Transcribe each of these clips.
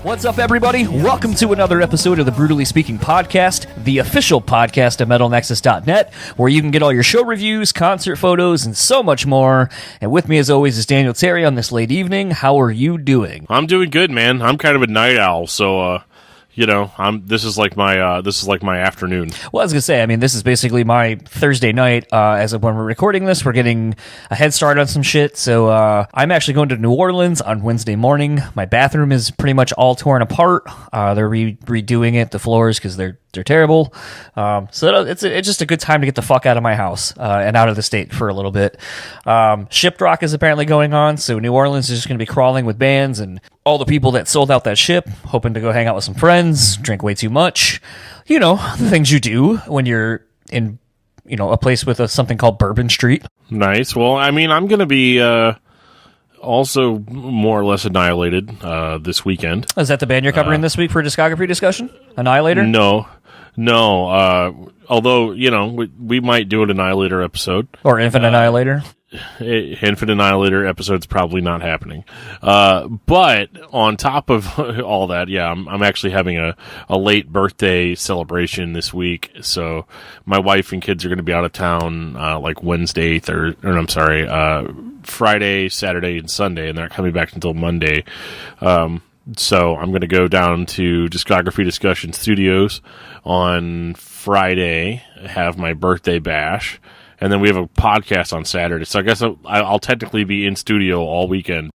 What's up, everybody? Welcome to another episode of the BREWtally Speaking Podcast, the official podcast of MetalNexus.net, where you can get all your show reviews, concert photos, and so much more. And with me, as always, is Daniel Terry on this late evening. How are you doing? I'm doing good, man. I'm kind of a night owl, so this is like my afternoon. Well, I was gonna say, I mean, this is basically my Thursday night. As of when we're recording this, we're getting a head start on some shit. So I'm actually going to New Orleans on Wednesday morning. My bathroom is pretty much all torn apart. They're redoing it, the floors, because they're terrible. So it's just a good time to get the fuck out of my house and out of the state for a little bit. Shiprock is apparently going on, so New Orleans is just going to be crawling with bands and all the people that sold out that ship, hoping to go hang out with some friends, drink way too much. You know, the things you do when you're in, a place with something called Bourbon Street. Nice. Well, I mean, I'm going to be also more or less Annihilated this weekend. Is that the band you're covering this week for a discography discussion? Annihilator? No. Although, we might do an Annihilator episode. Or Infinite Annihilator? Infinite Annihilator episode's probably not happening. But on top of all that, yeah, I'm actually having a late birthday celebration this week. So my wife and kids are going to be out of town like Friday, Saturday, and Sunday, and they're not coming back until Monday. So I'm going to go down to Discography Discussion Studios on Friday, have my birthday bash, and then we have a podcast on Saturday. So I guess I'll technically be in studio all weekend.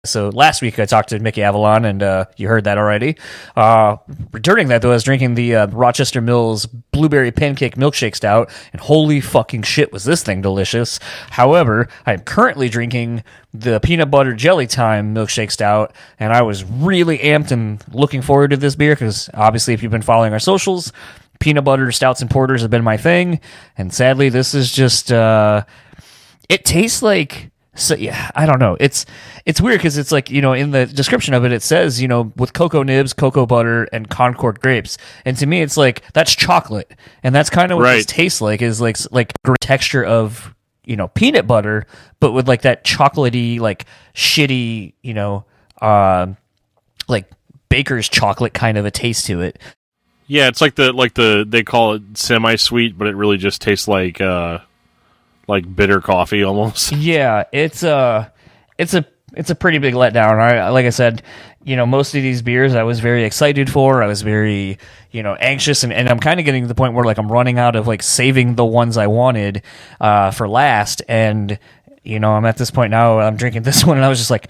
So last week I talked to Mickey Avalon, and you heard that already. During that, though, I was drinking the Rochester Mills Blueberry Pancake Milkshake Stout, and holy fucking shit was this thing delicious. However, I am currently drinking the Peanut Butter Jelly Time Milkshake Stout, and I was really amped and looking forward to this beer, because obviously if you've been following our socials, peanut butter stouts and porters have been my thing, and sadly this is just, it tastes like... So yeah, I don't know. It's weird because it's like, in the description of it, it says, with cocoa nibs, cocoa butter, and Concord grapes. And to me, it's like, that's chocolate. And that's kind of what this tastes like, is like texture of, peanut butter, but with like that chocolatey, like shitty, like baker's chocolate kind of a taste to it. Yeah, it's like they call it semi-sweet, but it really just tastes like bitter coffee almost. Yeah, it's a pretty big letdown. Like I said, most of these beers I was very excited for. I was very, anxious, and I'm kind of getting to the point where like I'm running out of like saving the ones I wanted for last, and I'm at this point now. I'm drinking this one, and I was just like,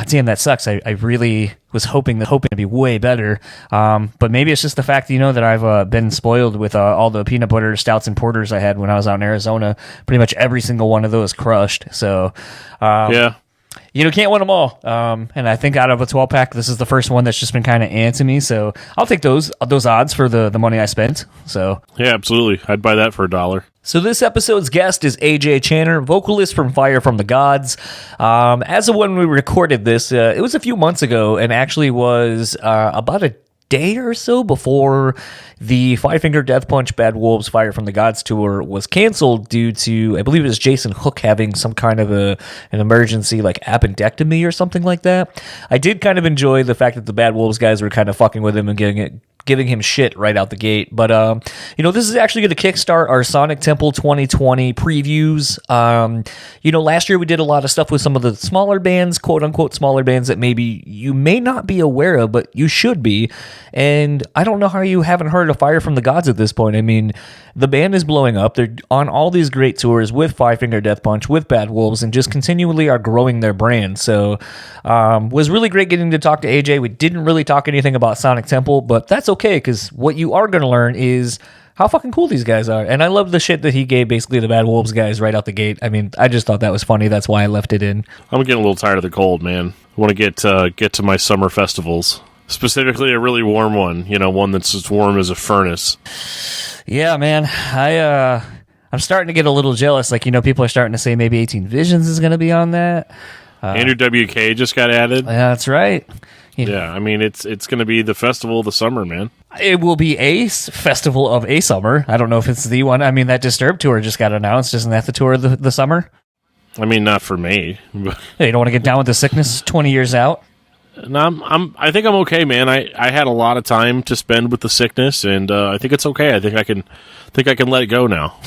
damn, that sucks. I really was hoping to be way better. But maybe it's just the fact, that I've been spoiled with all the peanut butter stouts and porters I had when I was out in Arizona. Pretty much every single one of those crushed. So, yeah. Can't win them all. And I think out of a 12-pack, this is the first one that's just been kind of to me. So I'll take those odds for the money I spent. So yeah, absolutely. I'd buy that for $1. So this episode's guest is AJ Channer, vocalist from Fire from the Gods. As of when we recorded this, it was a few months ago, and actually was about a day or so before the Five Finger Death Punch Bad Wolves Fire from the Gods tour was canceled due to, I believe it was Jason Hook having some kind of an emergency like appendectomy or something like that. I did kind of enjoy the fact that the Bad Wolves guys were kind of fucking with him and giving him shit right out the gate. But, this is actually going to kickstart our Sonic Temple 2020 previews. Last year we did a lot of stuff with some of the smaller bands, quote-unquote smaller bands that maybe you may not be aware of, but you should be. And I don't know how you haven't heard of Fire from the Gods at this point. I mean, the band is blowing up. They're on all these great tours with Five Finger Death Punch, with Bad Wolves, and just continually are growing their brand. So, was really great getting to talk to AJ. We didn't really talk anything about Sonic Temple, but that's okay, because what you are going to learn is how fucking cool these guys are. And I love the shit that he gave basically the Bad Wolves guys right out the gate. I mean, I just thought that was funny. That's why I left it in. I'm getting a little tired of the cold, man. I want to get to my summer festivals. Specifically a really warm one, one that's as warm as a furnace. Yeah, man. I'm starting to get a little jealous. Like, people are starting to say maybe 18 Visions is going to be on that. Andrew WK just got added. Yeah, that's right. Yeah, I mean, it's going to be the festival of the summer, man. It will be a festival of a summer. I don't know if it's the one. I mean, that Disturbed tour just got announced. Isn't that the tour of the summer? I mean, not for me. Hey, you don't want to get down with the sickness 20 years out? No, I think I'm okay, man. I had a lot of time to spend with the sickness, and I think it's okay. I think I can let it go now.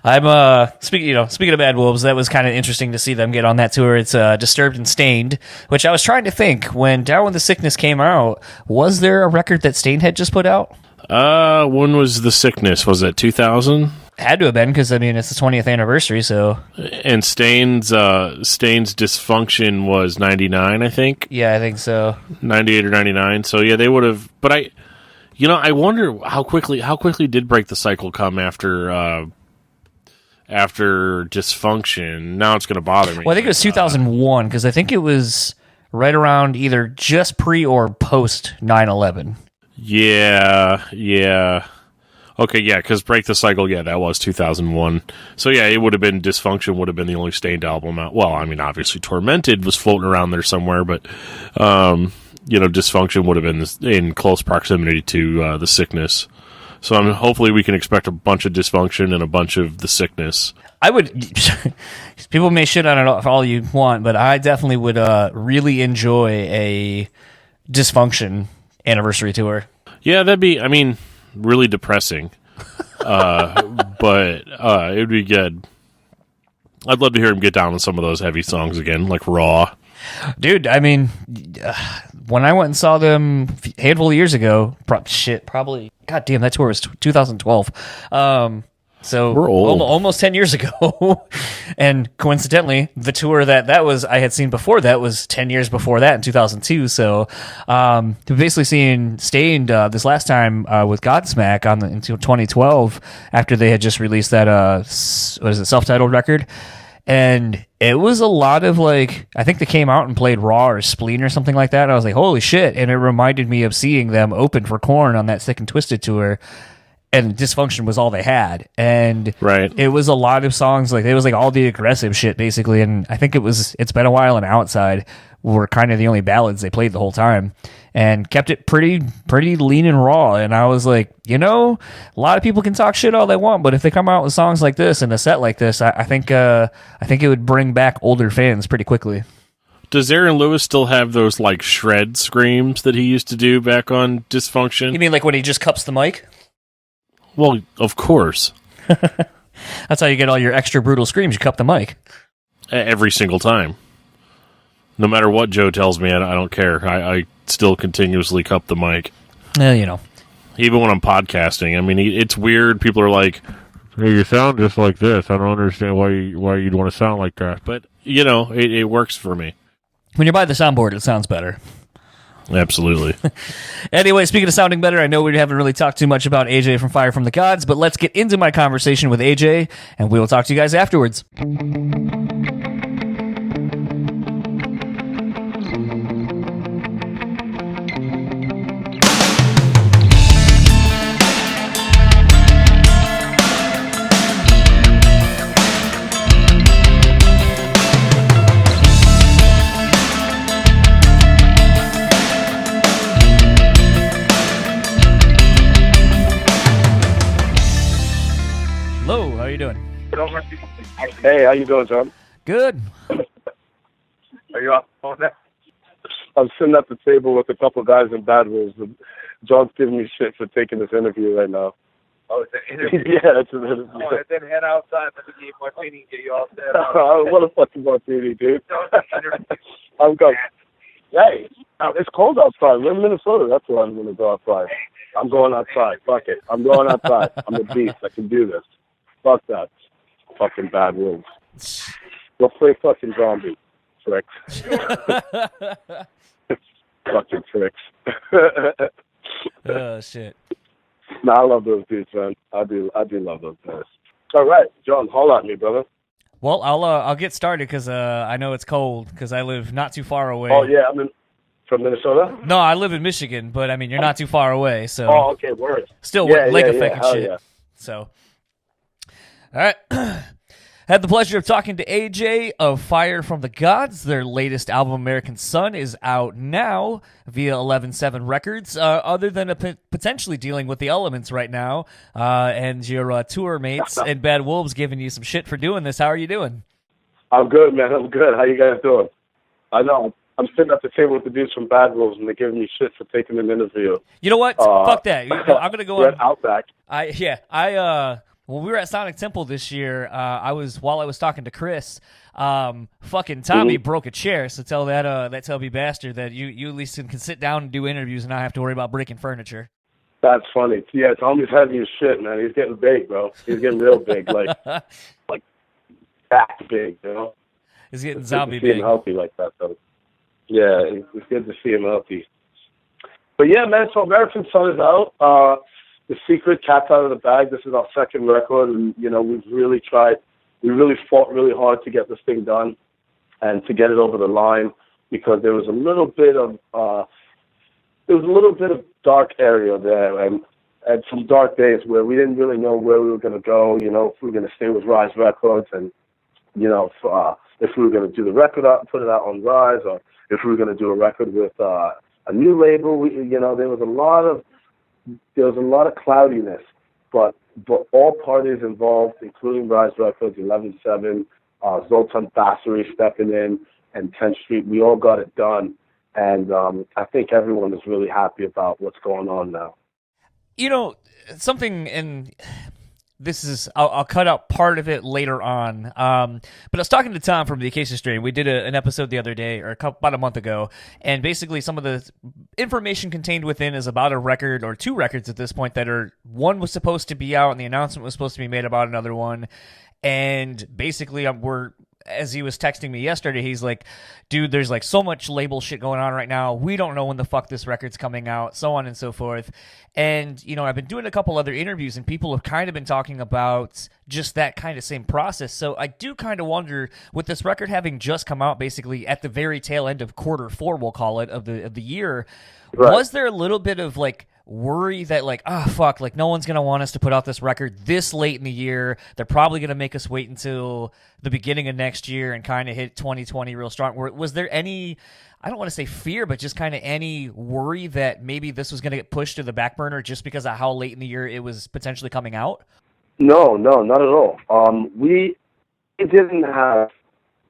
I'm speaking of Bad Wolves, that was kind of interesting to see them get on that tour. It's Disturbed and Stained, which I was trying to think when Down with the Sickness came out, was there a record that Stained had just put out? When was the sickness? Was it 2000? Had to have been, because I mean it's the 20th anniversary. So, and Stain's Dysfunction was 99, I think. Yeah, I think so. 98 or 99. So yeah, they would have. But I wonder how quickly did Break the Cycle come after Dysfunction. Now it's going to bother me. Well, I think it was 2001, because I think it was right around either just pre or post 9/11. Yeah. Okay, yeah, because Break the Cycle, yeah, that was 2001. So yeah, it would have been Dysfunction would have been the only Stained album out. Well, I mean, obviously Tormented was floating around there somewhere, but Dysfunction would have been in close proximity to the sickness. So hopefully we can expect a bunch of Dysfunction and a bunch of the sickness. I would. People may shit on it all you want, but I definitely would really enjoy a Dysfunction anniversary tour. Yeah, that'd be. I mean, really depressing, but it would be good. I'd love to hear him get down on some of those heavy songs again, like Raw. Dude, I mean, when I went and saw them a handful of years ago, probably, god damn, that tour was 2012. So we're old. Almost 10 years ago. And coincidentally, the tour that was I had seen before that was 10 years before that in 2002. So basically seeing Stained this last time with Godsmack in 2012 after they had just released that self-titled record. And it was a lot of like, I think they came out and played Raw or Spleen or something like that. And I was like, holy shit. And it reminded me of seeing them open for Korn on that Sick and Twisted tour. And Dysfunction was all they had. And right. It was a lot of songs, like it was like all the aggressive shit basically. And I think It's Been a While and Outside were kind of the only ballads they played the whole time. And kept it pretty lean and raw. And I was like, a lot of people can talk shit all they want, but if they come out with songs like this and a set like this, I think it would bring back older fans pretty quickly. Does Aaron Lewis still have those like shred screams that he used to do back on Dysfunction? You mean like when he just cups the mic? Well, of course. That's how you get all your extra brutal screams. You cup the mic. Every single time. No matter what Joe tells me, I don't care. I still continuously cup the mic. Even when I'm podcasting. I mean, it's weird. People are like, hey, you sound just like this. I don't understand why you'd want to sound like that. But, it works for me. When you're by the soundboard, it sounds better. Absolutely. Anyway, speaking of sounding better, I know we haven't really talked too much about AJ from Fire from the Gods, but let's get into my conversation with AJ, and we will talk to you guys afterwards. Hello, how are you doing? Hey, how you doing, John? Good. Are you off the phone now? I'm sitting at the table with a couple guys in Bad Wolves. John's giving me shit for taking this interview right now. Oh, it's an interview? Yeah, it's an interview. Oh, and then head outside and get martini and get you all set up. What a fucking martini, dude. I'm going. Hey, it's cold outside. We're in Minnesota. That's why I'm going to go outside. I'm going outside. Fuck it. I'm going outside. I'm a beast. I can do this. Fuck that. Fucking Bad Wolves. Go play fucking zombie. Tricks. Fucking tricks. Oh, shit. No, I love those dudes, man. I do love those guys. All right, John, holler at me, brother. Well, I'll get started because I know it's cold because I live not too far away. Oh, yeah, from Minnesota? No, I live in Michigan, but I mean, you're not too far away, so. Oh, okay, word. Still yeah, lake yeah, effect and shit. Yeah. So, all right. Had the pleasure of talking to AJ of Fire from the Gods. Their latest album, American Sun, is out now via 11/7 Records. Other than potentially dealing with the elements right now, and your tour mates and Bad Wolves giving you some shit for doing this, how are you doing? I'm good, man. I'm good. How you guys doing? I know I'm sitting at the table with the dudes from Bad Wolves, and they're giving me shit for taking an interview. You know what? Fuck that. You know, I'm gonna go We're on. at Outback. When we were at Sonic Temple this year, while I was talking to Chris, fucking Tommy broke a chair. So tell that tubby bastard that you at least can sit down and do interviews and not have to worry about breaking furniture. That's funny. Yeah, Tommy's heavy as shit, man. He's getting big, bro. He's getting real big, like that big, you know. He's getting It's zombie good to see big. him healthy like that, though. Yeah, it's good to see him healthy. But yeah, man. So American Sun is out. The Secret, Cat's Out of the Bag. This is our second record, and you know we've really tried. We really fought really hard to get this thing done and to get it over the line because there was a little bit of dark area there and some dark days where we didn't really know where we were going to go. You know, if we were going to stay with Rise Records and you know if we were going to do the record out and put it out on Rise, or if we were going to do a record with a new label. There was a lot of cloudiness, but all parties involved, including Rise Records, 11-7, Zoltan Bassery stepping in, and 10th Street, we all got it done. And I think everyone is really happy about what's going on now. You know, something, and this is, I'll cut out part of it later on. But I was talking to Tom from the Acacia Strain. We did an episode the other day, or about a month ago, and basically some of the information contained within is about a record, or two records at this point, that are, one was supposed to be out, and the announcement was supposed to be made about another one. And basically, as he was texting me yesterday, he's like, dude, there's like so much label shit going on right now. We don't know when the fuck this record's coming out, so on and so forth. And, you know, I've been doing a couple other interviews, and people have kind of been talking about just that kind of same process. So I do kind of wonder, with this record having just come out basically at the very tail end of Q4, we'll call it, of the year, Right. Was there a little bit of like worry that like, fuck, like no one's going to want us to put out this record this late in the year. They're probably going to make us wait until the beginning of next year and kind of hit 2020 real strong. Was there any, I don't want to say fear, but just kind of any worry that maybe this was going to get pushed to the back burner just because of how late in the year it was potentially coming out? No, not at all. We didn't have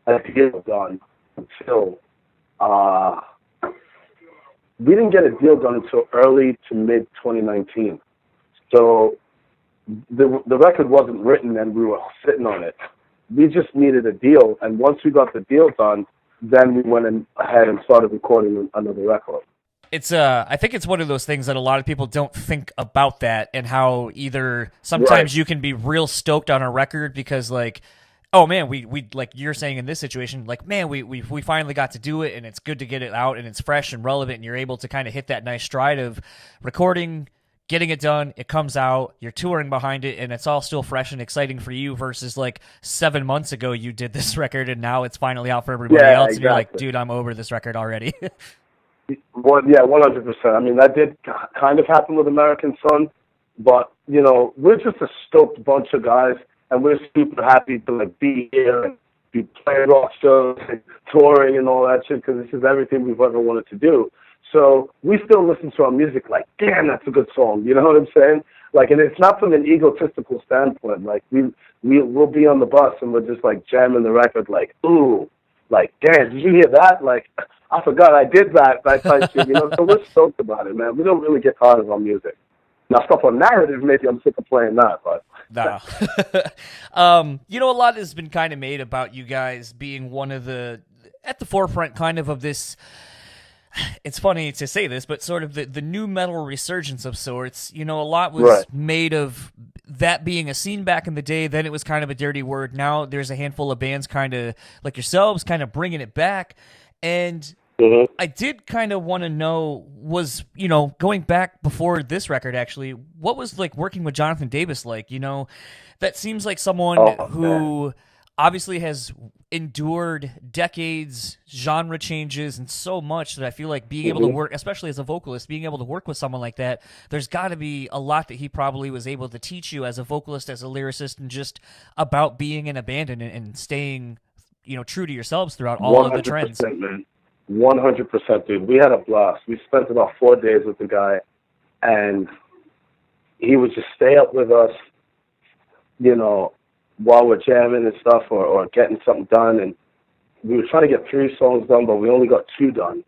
a deal done until we didn't get a deal done until early to mid 2019. So the record wasn't written and we were sitting on it. We just needed a deal, and once we got the deal done, then we went ahead and started recording another record. It's I think it's one of those things that a lot of people don't think about, that, and how either sometimes you can be real stoked on a record because like, oh man, we like you're saying in this situation, like, man, we finally got to do it, and it's good to get it out, and it's fresh and relevant, and you're able to kind of hit that nice stride of recording, getting it done, it comes out, you're touring behind it, and it's all still fresh and exciting for you versus like 7 months ago you did this record and now it's finally out for everybody else, and you're like, dude, I'm over this record already. Well, yeah, 100%. I mean, that did kind of happen with American Sun, but, you know, we're just a stoked bunch of guys, and we're super happy to, like, be here and be playing rock shows and touring and all that shit, because this is everything we've ever wanted to do. So we still listen to our music like, damn, that's a good song. You know what I'm saying? Like, and it's not from an egotistical standpoint. Like, we'll be on the bus and we're just, like, jamming the record like, ooh, like, damn, did you hear that? Like, I forgot I did that type shit, you know? So we're stoked about it, man. We don't really get tired of our music. Now, stuff on narrative, maybe I'm sick of playing that, but... No. You know, a lot has been kind of made about you guys being one of at the forefront kind of this... It's funny to say this, but sort of the new metal resurgence of sorts. You know, a lot was made of that being a scene back in the day. Then it was kind of a dirty word. Now there's a handful of bands kind of like yourselves kind of bringing it back. And I did kind of want to know, was, you know, going back before this record actually, what was like working with Jonathan Davis like? You know, that seems like someone who obviously has endured decades, genre changes, and so much that I feel like being able to work, especially as a vocalist, being able to work with someone like that, there's got to be a lot that he probably was able to teach you as a vocalist, as a lyricist, and just about being in a band and staying, you know, true to yourselves throughout all of the trends. 100%, man. 100%, dude. We had a blast. We spent about 4 days with the guy, and he would just stay up with us, you know, while we're jamming and stuff, or getting something done. And we were trying to get 3 songs done, but we only got 2 done,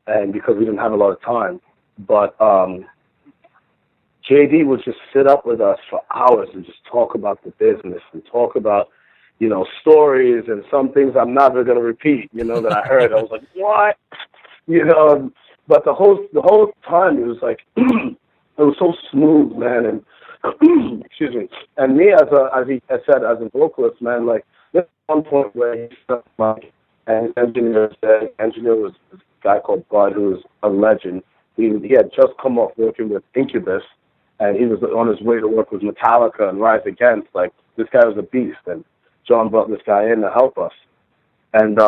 and because we didn't have a lot of time. But JD would just sit up with us for hours and just talk about the business and talk about, you know, stories and some things I'm never going to repeat, you know, that I heard. I was like, what? You know, but the whole time it was like, it was so smooth, man. And excuse me. And me as he said, as a vocalist, man, like, there's one point where he stuck my and engineer was this guy called Bud, who was a legend. He had just come off working with Incubus, and he was on his way to work with Metallica and Rise Against. Like, this guy was a beast, and John brought this guy in to help us. And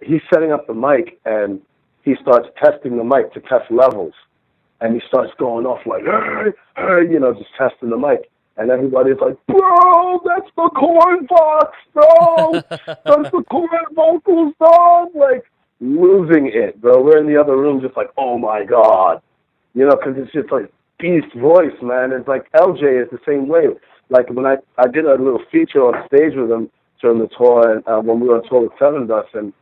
he's setting up the mic, and he starts testing the mic to test levels. And he starts going off like, hey, you know, just testing the mic. And everybody's like, bro, that's the Korn box, bro. That's the Korn vocals, dog. Like, losing it, bro. We're in the other room just like, oh, my God. You know, because it's just like beast voice, man. It's like LJ is the same way. Like, when I did a little feature on stage with him during the tour, and when we were on tour with Seven Dust, and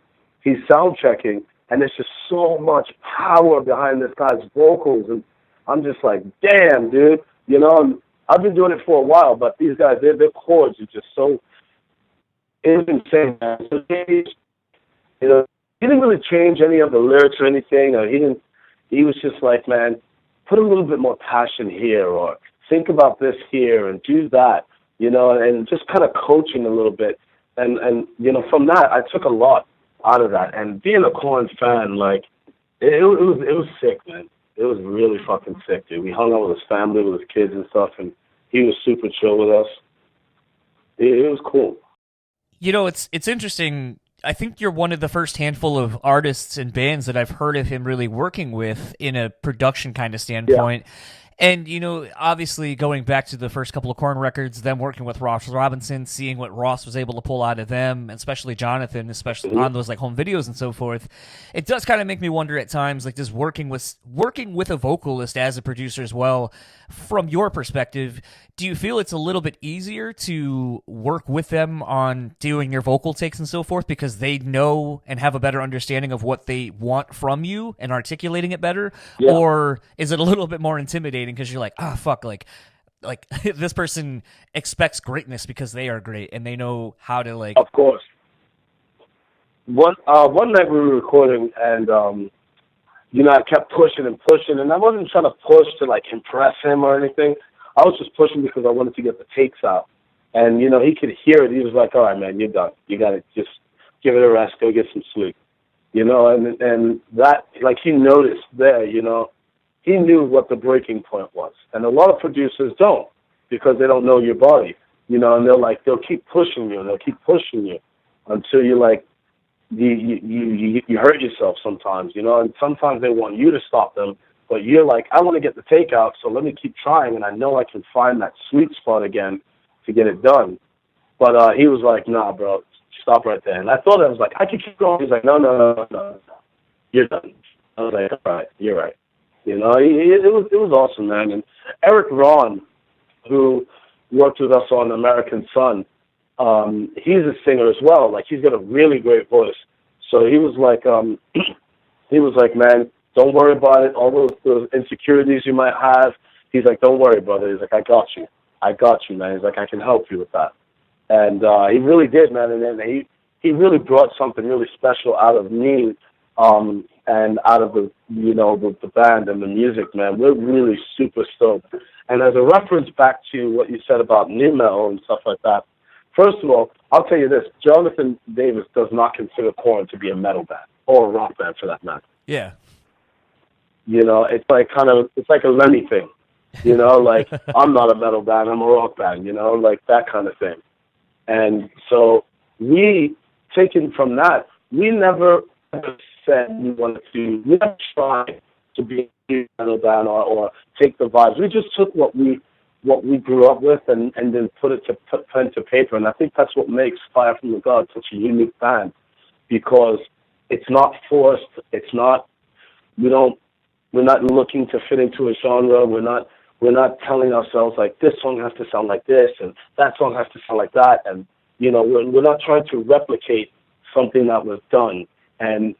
he's sound checking, and there's just so much power behind this guy's vocals. And I'm just like, damn, dude. You know, I've been doing it for a while, but these guys, their chords are just so, it's insane, man. So you know, he didn't really change any of the lyrics or anything. Or he was just like, man, put a little bit more passion here, or think about this here and do that, you know, and just kind of coaching a little bit. And you know, from that, I took a lot out of that. And being a Korn fan, like, it was sick, man. It was really fucking sick, dude. We hung out with his family, with his kids and stuff, and he was super chill with us. It was cool. You know, it's interesting. I think you're one of the first handful of artists and bands that I've heard of him really working with in a production kind of standpoint. Yeah. And, you know, obviously going back to the first couple of Korn records, them working with Ross Robinson, seeing what Ross was able to pull out of them, especially Jonathan, especially on those like home videos and so forth, it does kind of make me wonder at times, like, does working with a vocalist as a producer as well, from your perspective, do you feel it's a little bit easier to work with them on doing your vocal takes and so forth because they know and have a better understanding of what they want from you and articulating it better? Yeah. Or is it a little bit more intimidating because you're like, fuck, like this person expects greatness because they are great and they know how to, like... Of course. One night we were recording, and you know, I kept pushing, and I wasn't trying to push to, like, impress him or anything. I was just pushing because I wanted to get the takes out. And, you know, he could hear it. He was like, all right, man, you're done. You got to just give it a rest, go get some sleep. You know, and that, like, he noticed there, you know, he knew what the breaking point was. And a lot of producers don't, because they don't know your body, you know, and they'll keep pushing you until you're like, you hurt yourself sometimes, you know, and sometimes they want you to stop them, but you're like, I want to get the take out, so let me keep trying, and I know I can find that sweet spot again to get it done. But he was like, nah, bro, stop right there. And I thought, I was like, I can keep going. He's like, no, you're done. I was like, all right, you're right. You know, it was awesome, man. And Eric Ron, who worked with us on American Son, he's a singer as well. Like, he's got a really great voice. So he was like, man, don't worry about it. All those insecurities you might have. He's like, don't worry, brother. He's like, I got you, man. He's like, I can help you with that. And he really did, man. And then he really brought something really special out of me, and out of the, you know, the band and the music, man. We're really super stoked. And as a reference back to what you said about nu metal and stuff like that, first of all, I'll tell you this: Jonathan Davis does not consider Korn to be a metal band or a rock band, for that matter. Yeah. You know, it's like a Lemmy thing. You know, like, I'm not a metal band, I'm a rock band. You know, like that kind of thing. And so taken from that, we never said we wanted to. We never tried to be a metal band or take the vibes. We just took what we grew up with and then put pen to paper. And I think that's what makes Fire from the Gods such a unique band, because it's not forced. It's not. We're not looking to fit into a genre. We're not telling ourselves like this song has to sound like this and that song has to sound like that. And we're not trying to replicate something that was done and,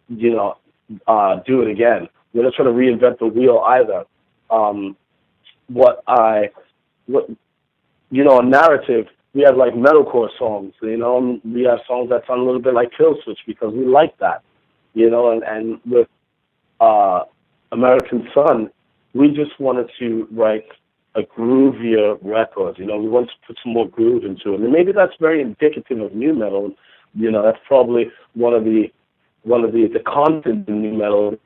do it again. We're not trying to reinvent the wheel either. A narrative, we have like metalcore songs, we have songs that sound a little bit like Killswitch because we like that, and with American Sun, we just wanted to write a groovier record. We wanted to put some more groove into it, and maybe that's very indicative of new metal. That's probably one of the content in new metal.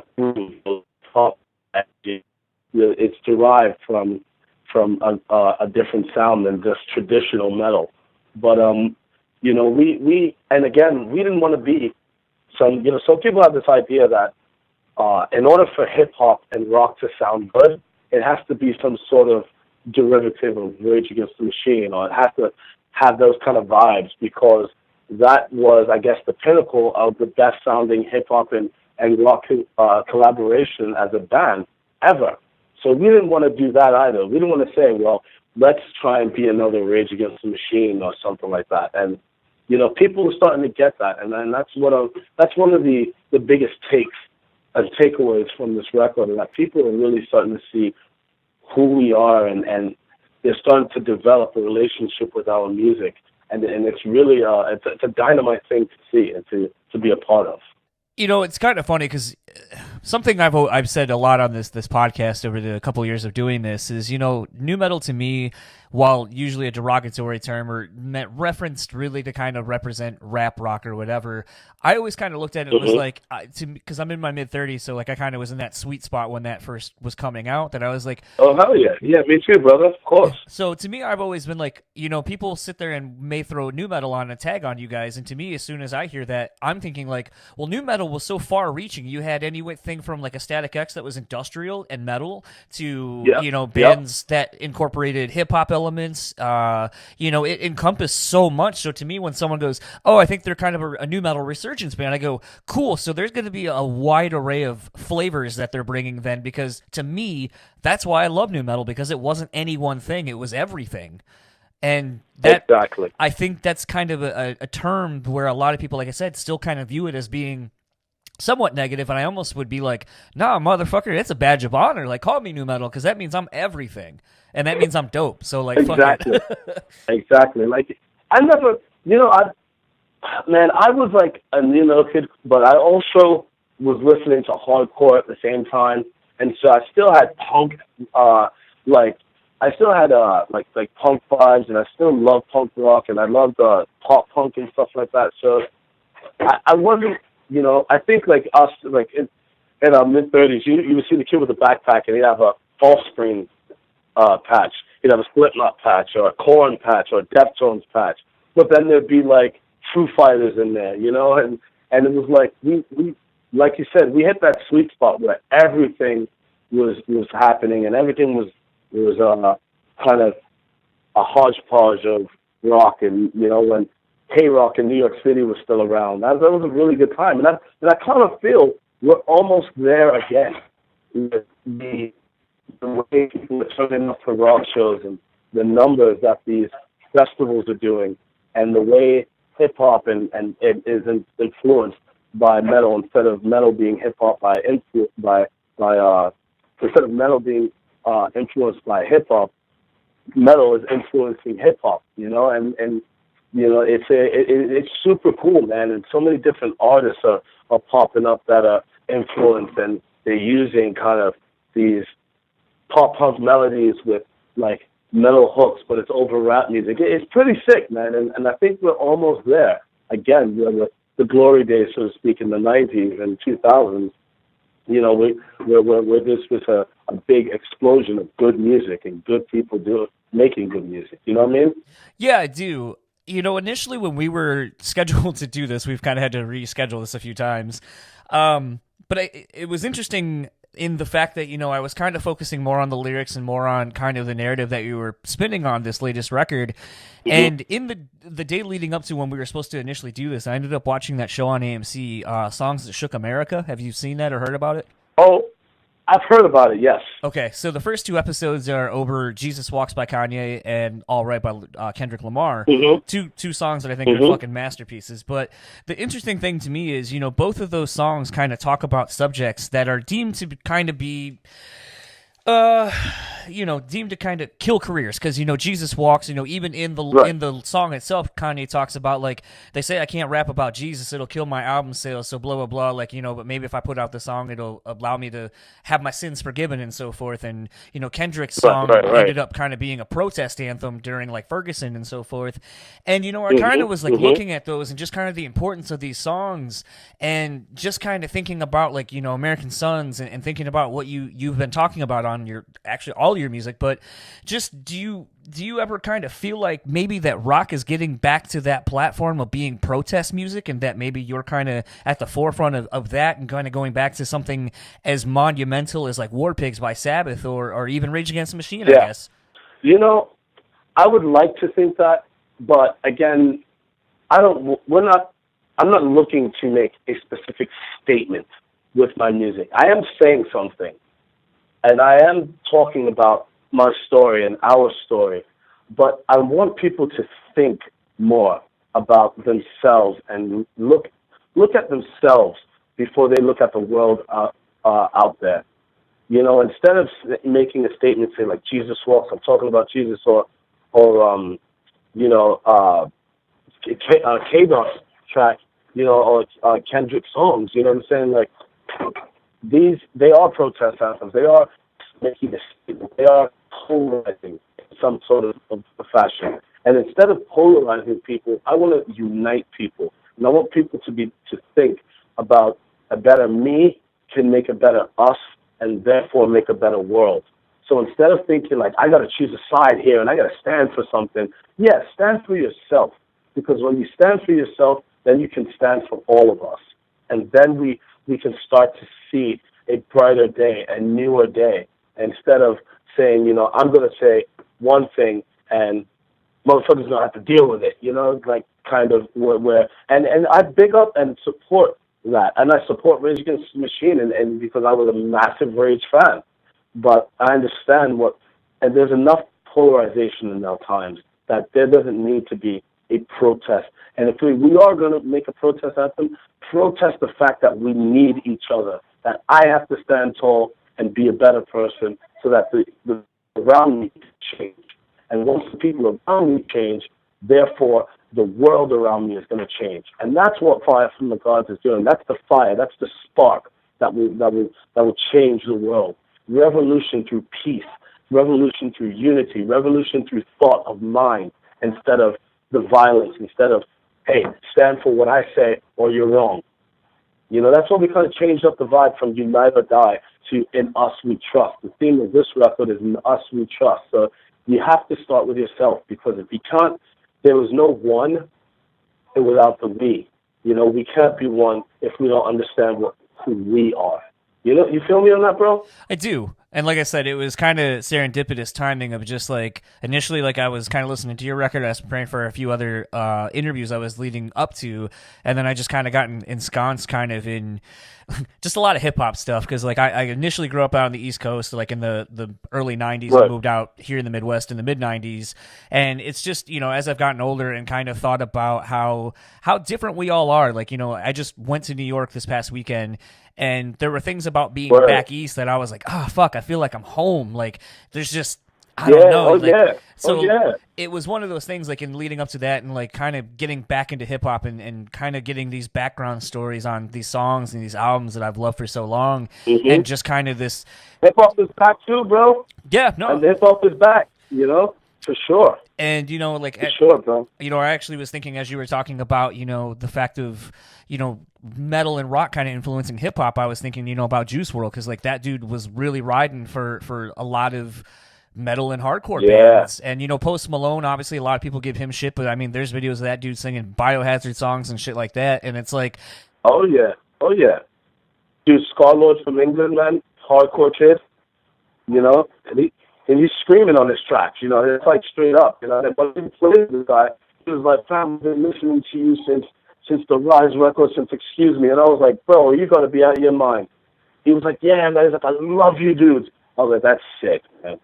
It's derived from a different sound than just traditional metal. But we and again, we didn't want to be some people have this idea that in order for hip hop and rock to sound good, it has to be some sort of derivative of Rage Against the Machine, or it has to have those kind of vibes, because that was, I guess, the pinnacle of the best sounding hip hop and rock collaboration as a band ever. So we didn't want to do that either. We didn't want to say, well, let's try and be another Rage Against the Machine or something like that. And people are starting to get that, and that's one of the biggest takes and takeaways from this record, and that people are really starting to see who we are, and they're starting to develop a relationship with our music, and it's really it's a dynamite thing to see and to be a part of. It's kind of funny because something I've said a lot on this podcast over the couple of years of doing this is, nu metal to me, while usually a derogatory term or referenced really to kind of represent rap rock or whatever, I always kind of looked at it was like, because I'm in my mid-30s, so like I kind of was in that sweet spot when that first was coming out, that I was like, oh, hell yeah. Yeah, me too, brother, of course. So to me, I've always been like, people sit there and may throw nu metal on a tag on you guys, and to me, as soon as I hear that, I'm thinking like, well, nu metal was so far-reaching. You had anything from like a Static X that was industrial and metal to, bands that incorporated hip-hop elements. It encompassed so much. So to me, when someone goes, oh, I think they're kind of a nu metal resurgence band, I go, cool. So there's going to be a wide array of flavors that they're bringing then, because to me, that's why I love nu metal, because it wasn't any one thing. It was everything. And that, exactly. I think that's kind of a term where a lot of people, like I said, still kind of view it as being somewhat negative, and I almost would be like, nah, motherfucker, it's a badge of honor. Like, call me nu metal, because that means I'm everything, and that means I'm dope. So, like, exactly. fuck it. Exactly. Like, I never, I was like a nu metal kid, but I also was listening to hardcore at the same time, and so I still had punk, I still had like punk vibes, and I still love punk rock, and I loved pop punk and stuff like that. So I wasn't. I think like us, like in our mid-30s, you would see the kid with a backpack, and he'd have a Offspring patch. He'd have a Slipknot patch, or a Korn patch, or a Deftones patch. But then there'd be like Foo Fighters in there, and it was like we like you said, we hit that sweet spot where everything was happening, and everything was kind of a hodgepodge of rock, and when K-Rock in New York City was still around. That was a really good time. And I kind of feel we're almost there again. The way people are turning up for rock shows, and the numbers that these festivals are doing, and the way hip-hop and it is influenced by metal, instead of metal being hip-hop instead of metal being influenced by hip-hop, metal is influencing hip-hop, and it's super cool, man, and so many different artists are popping up that are influenced, and they're using kind of these pop punk melodies with like metal hooks, but it's over rap music. It's pretty sick, man, and I think we're almost there. Again, the glory days, so to speak, in the 90s and 2000s. We're this was a big explosion of good music and good people making good music. You know what I mean? Yeah, I do. Initially when we were scheduled to do this, we've kind of had to reschedule this a few times. But it was interesting in the fact that, I was kind of focusing more on the lyrics and more on kind of the narrative that you were spinning on this latest record. Mm-hmm. And in the day leading up to when we were supposed to initially do this, I ended up watching that show on AMC, Songs That Shook America. Have you seen that or heard about it? Oh, I've heard about it, yes. Okay, so the first 2 episodes are over Jesus Walks by Kanye and All Right by Kendrick Lamar. Mm-hmm. Two songs that I think are fucking masterpieces. But the interesting thing to me is, both of those songs kind of talk about subjects that are deemed to kind of be deemed to kind of kill careers, because Jesus Walks, even in the song itself, Kanye talks about, like, they say I can't rap about Jesus, it'll kill my album sales, so blah blah blah, like, but maybe if I put out the song, it'll allow me to have my sins forgiven and so forth. And Kendrick's song ended up kind of being a protest anthem during, like, Ferguson and so forth. And I kind of was like looking at those and just kind of the importance of these songs, and just kind of thinking about, like, American Sons, and thinking about what you've been talking about on your all your music. But just do you ever kind of feel like maybe that rock is getting back to that platform of being protest music, and that maybe you're kind of at the forefront of that, and kind of going back to something as monumental as, like, War Pigs by Sabbath, or even Rage Against the Machine, I guess? I would like to think that, but again, I'm not looking to make a specific statement with my music. I am saying something, and I am talking about my story and our story, but I want people to think more about themselves and look at themselves before they look at the world out there. Instead of making a statement, say, like, Jesus Walks, I'm talking about Jesus, or K-Dot's track, or Kendrick songs, you know what I'm saying? Like, they are protest anthems. They are making a statement. They are polarizing in some sort of fashion. And instead of polarizing people, I want to unite people. And I want people to think about a better me can make a better us, and therefore make a better world. So instead of thinking, like, I got to choose a side here and I got to stand for something, stand for yourself. Because when you stand for yourself, then you can stand for all of us. And then we can start to see a brighter day, a newer day. Instead of saying, I'm going to say one thing and motherfuckers don't have to deal with it, like, kind of where and I big up and support that. And I support Rage Against the Machine, and because I was a massive Rage fan. But I understand and there's enough polarization in our times that there doesn't need to be a protest. And if we are going to make a protest anthem, protest the fact that we need each other, that I have to stand tall and be a better person so that the around me change. And once the people around me change, therefore the world around me is going to change. And that's what Fire from the Gods is doing. That's the fire. That's the spark that will change the world. Revolution through peace, revolution through unity, revolution through thought of mind, instead of the violence, instead of, hey, stand for what I say or you're wrong. That's what we kind of changed up the vibe from Unite or Die to In Us We Trust. The theme of this record is In Us We Trust. So you have to start with yourself, because if you can't, there was no one without the we. We can't be one if we don't understand who we are. You feel me on that, bro? I do. And like I said, it was kind of serendipitous timing of just, like, initially, like, I was kind of listening to your record. I was preparing for a few other interviews I was leading up to, and then I just kind of got ensconced kind of in just a lot of hip-hop stuff, because, like, I initially grew up out on the East Coast, like, in the early 90s, right. and moved out here in the Midwest in the mid-90s, and it's just, as I've gotten older and kind of thought about how different we all are, like, I just went to New York this past weekend, and there were things about being back east that I was like, oh, fuck, I feel like I'm home. Like, there's just, I don't know. So it was one of those things, like, in leading up to that and, like, kind of getting back into hip-hop and kind of getting these background stories on these songs and these albums that I've loved for so long. And just kind of this. Hip-hop is back too, bro. Yeah, no. And hip-hop is back, for sure. And, like, for sure, bro. I actually was thinking, as you were talking about, the fact of, metal and rock kind of influencing hip hop, I was thinking, about Juice WRLD, because, like, that dude was really riding for a lot of metal and hardcore bands. And, Post Malone, obviously a lot of people give him shit, but I mean, there's videos of that dude singing Biohazard songs and shit like that, and it's like, oh yeah. Dude, Scarlord from England, man, hardcore kid, and he's screaming on this track, it's like straight up, but he plays this guy. He was like, fam, I've been listening to you since the Rise record, since Excuse Me. And I was like, bro, you're going to be out of your mind. He was like, yeah, man, he's like, I love you dudes. I was like, that's sick, man.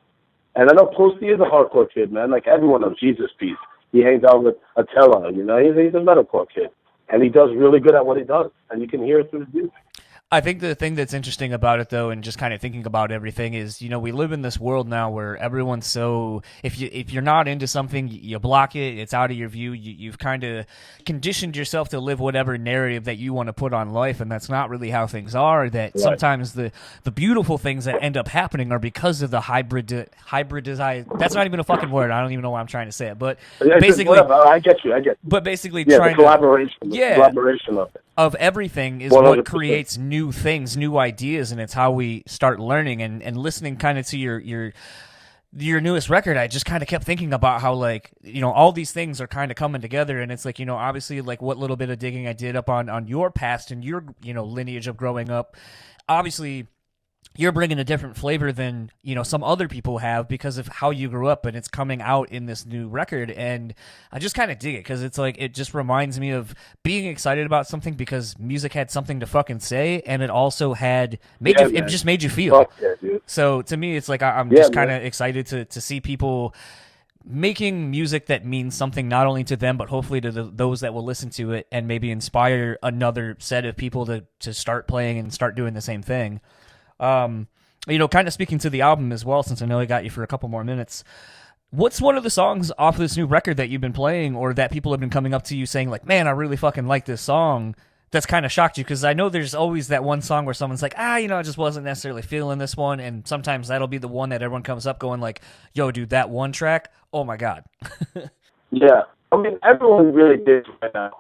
And I know Posty is a hardcore kid, man. Like everyone knows Jesus Piece. He hangs out with Attila, you know. He's a metalcore kid. And he does really good at what he does. And you can hear it through his music. I think the thing that's interesting about it, though, and just kind of thinking about everything is, you know, we live in this world now where everyone's so, if you're not into something, you block it, it's out of your view, you've kind of conditioned yourself to live whatever narrative that you want to put on life, and that's not really how things are, that Right. sometimes the beautiful things that end up happening are because of the hybridized, that's not even a fucking word, I don't even know why I'm trying to say it, but Yeah, basically, I get you. but basically Yeah, trying the collaboration. Yeah. The collaboration of it. of everything is 100%. what creates new things, new ideas, and it's how we start learning and listening kind of to your newest record. I just kind of kept thinking about how, like, you know, all these things are kind of coming together, and it's like, you know, obviously, like, what little bit of digging I did up on your past and your, you know, lineage of growing up, obviously you're bringing a different flavor than, you know, some other people have because of how you grew up, and it's coming out in this new record. And I just kind of dig it because it's like, it just reminds me of being excited about something because music had something to fucking say, and it also had it just made you feel. Fuck yeah, dude. So to me, it's like I'm just man. kind of excited to see people making music that means something not only to them but hopefully to those that will listen to it, and maybe inspire another set of people to start playing and start doing the same thing. You know, kind of speaking to the album as well, since I know I got you for a couple more minutes, what's one of the songs off of this new record that you've been playing or that people have been coming up to you saying like, man, I really fucking like this song, that's kind of shocked you? Because I know there's always that one song where someone's like, you know, I just wasn't necessarily feeling this one, and sometimes that'll be the one that everyone comes up going like, yo, dude, that one track, oh my God. Yeah. I mean, everyone really digs right now,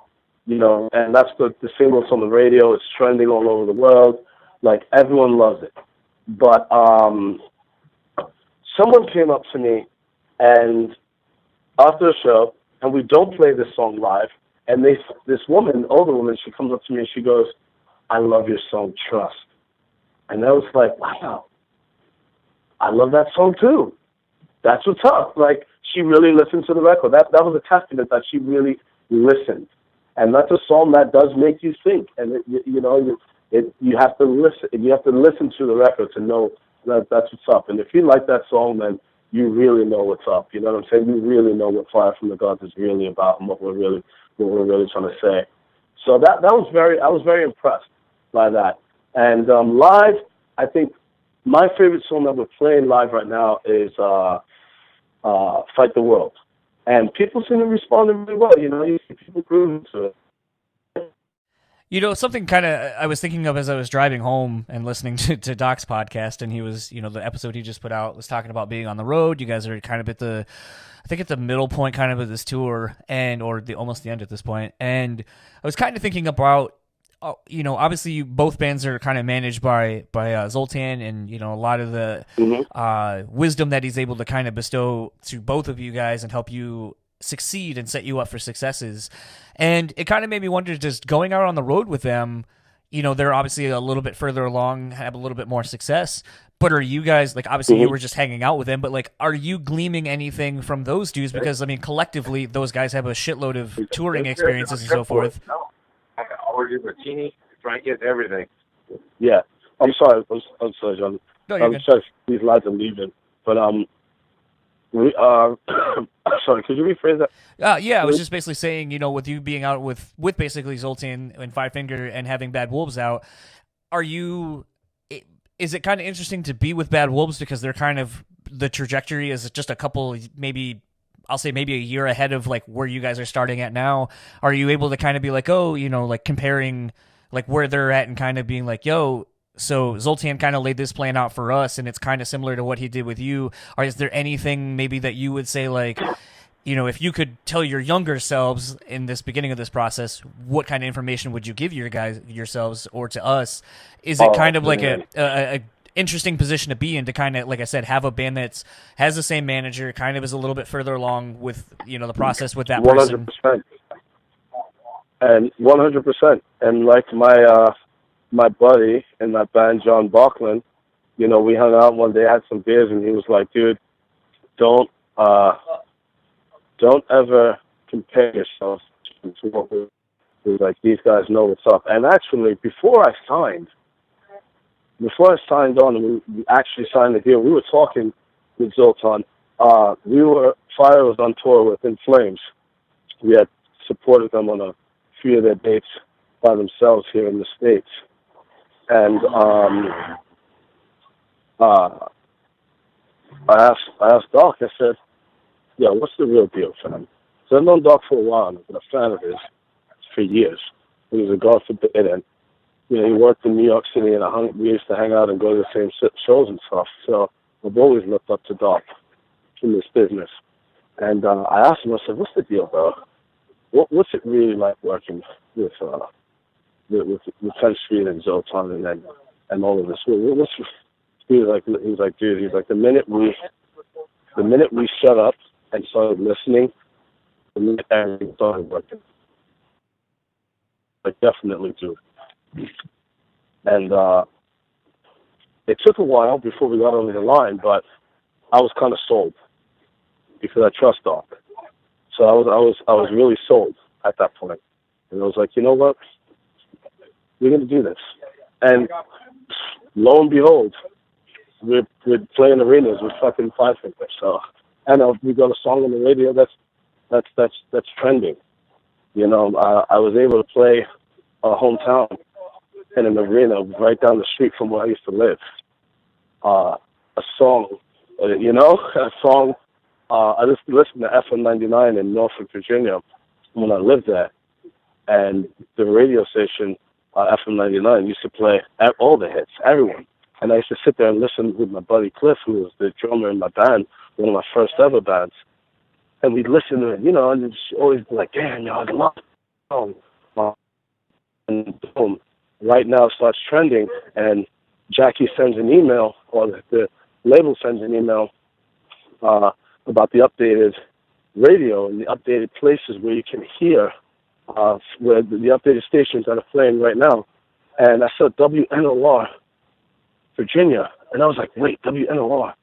you know, and that's the singles on the radio. It's trending all over the world. Like, everyone loves it. But someone came up to me and after the show, and we don't play this song live, and this woman, older woman, she comes up to me and she goes, I love your song, Trust. And I was like, wow, I love that song too. That's what's up. Like, she really listened to the record. That was a testament that she really listened. And that's a song that does make you think. And, you have to listen. You have to listen to the record to know that that's what's up. And if you like that song, then you really know what's up. You know what I'm saying? You really know what Fire from the Gods is really about and what we're really trying to say. So I was very impressed by that. And live, I think my favorite song that we're playing live right now is Fight the World. And people seem to respond really well. You know, you see people grooving to it. You know, something kind of I was thinking of as I was driving home and listening to Doc's podcast, and he was, you know, the episode he just put out was talking about being on the road. You guys are kind of at the middle point kind of this tour, or almost the end at this point. And I was kind of thinking about, you know, obviously both bands are kind of managed by Zoltan, and, you know, a lot of the wisdom that he's able to kind of bestow to both of you guys and help you succeed and set you up for successes. And it kind of made me wonder, just going out on the road with them, you know, they're obviously a little bit further along, have a little bit more success, but are you guys, like, obviously you were just hanging out with them, but, like, are you gleaming anything from those dudes? Because, I mean, collectively, those guys have a shitload of touring experiences and so forth. I ordered martini, trying to get everything. Yeah. I'm sorry, John. No, you're good. Sorry, these lads are leaving. But, sorry, could you rephrase that? Yeah, I was just basically saying, you know, with you being out with basically Zoltan and Five Finger and having Bad Wolves out, is it kind of interesting to be with Bad Wolves because they're kind of, the trajectory is just a couple, maybe a year ahead of like where you guys are starting at now? Are you able to kind of be like, oh, you know, like comparing like where they're at and kind of being like, yo, so Zoltan kind of laid this plan out for us and it's kind of similar to what he did with you? Or is there anything maybe that you would say, like, you know, if you could tell your younger selves in this beginning of this process, what kind of information would you give yourselves or to us? Is it kind of like a interesting position to be in, to kind of, like I said, have a band that's has the same manager, kind of is a little bit further along with, you know, the process with that 100%. person? And 100%. And like my buddy in that band, John Bachman, you know, we hung out one day, had some beers, and he was like, dude, don't ever compare yourself to what we're like. These guys know what's up. And actually, before I signed, before I signed on, we actually signed the deal. We were talking with Zoltan. Fire was on tour with In Flames. We had supported them on a few of their dates by themselves here in the States. And I asked Doc, I said, "Yeah, what's the real deal, fam?" So I've known Doc for a while, and I've been a fan of his for years. He was a God forbid, and he worked in New York City, and we used to hang out and go to the same shows and stuff. So I've always looked up to Doc in this business. And I asked him, I said, "What's the deal, bro? What's it really like working with 10th Street and Zoltan and all of this? What's he was like? He was like, dude, he's like, the minute we shut up and started listening, the minute everything started working. Like, definitely, dude." And it took a while before we got over the line, but I was kind of sold because I trust Doc. So I was really sold at that point. And I was like, you know what? We're going to do this. And lo and behold, we're playing arenas with fucking Five Fingers. So, and we got a song on the radio that's trending. You know, I was able to play our hometown in an arena right down the street from where I used to live. I just listened to FM 99 in Norfolk, Virginia when I lived there. And the radio station, FM 99, used to play all the hits, everyone. And I used to sit there and listen with my buddy Cliff, who was the drummer in my band, one of my first ever bands. And we'd listen to it, and it'd always be like, damn, I love the song. And boom, right now it starts trending, and Jackie sends an email, or the label sends an email about the updated radio and the updated places where you can hear, where the updated stations that are playing right now. And I saw WNOR, Virginia, and I was like, wait, WNOR?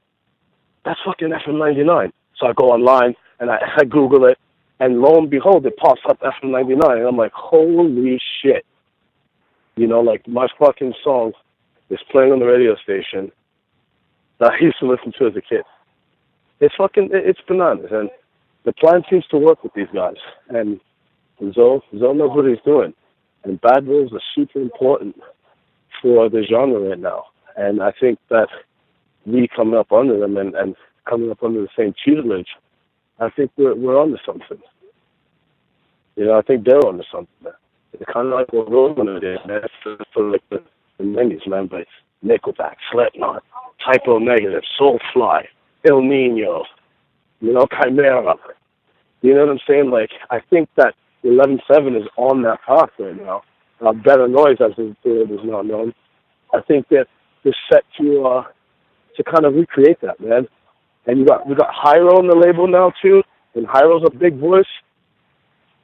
That's fucking FM 99. So I go online, and I Google it, and lo and behold, it pops up FM 99, and I'm like, holy shit. Like, my fucking song is playing on the radio station that I used to listen to as a kid. It's bananas, and the plan seems to work with these guys. And Zoe knows what he's doing. And bad rules are super important for the genre right now. And I think that we coming up under them and coming up under the same tutelage, I think we're onto something. I think they're onto something. It's kind of like what Roman did, man. For like the 90s, man. But Nickelback, Slipknot, Typo Negative, Soulfly, El Nino, Chimera. You know what I'm saying? Like, I think that 11/7 is on that path right now. Better Noise, as it is now known. I think that they're set to kind of recreate that, man. And we got Hyro on the label now too, and Hyro's a big voice.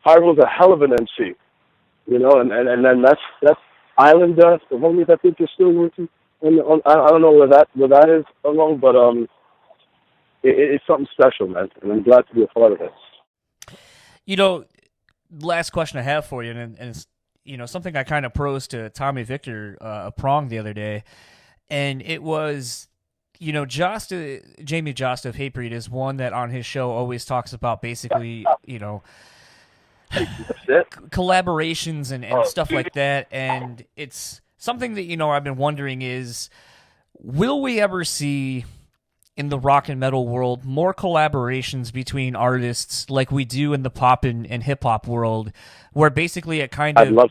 Hyro's a hell of an MC, and then that's Islander, the homies I think is still working. And I don't know where that is along, but it's something special, man, and I'm glad to be a part of it. Last question I have for you, and it's something I kind of prosed to Tommy Victor a prong the other day, and it was Jamie Jost of Hatebreed is one that on his show always talks about basically collaborations and stuff like that, and it's something that I've been wondering is, will we ever see in the rock and metal world more collaborations between artists like we do in the pop and hip hop world, where basically it kind of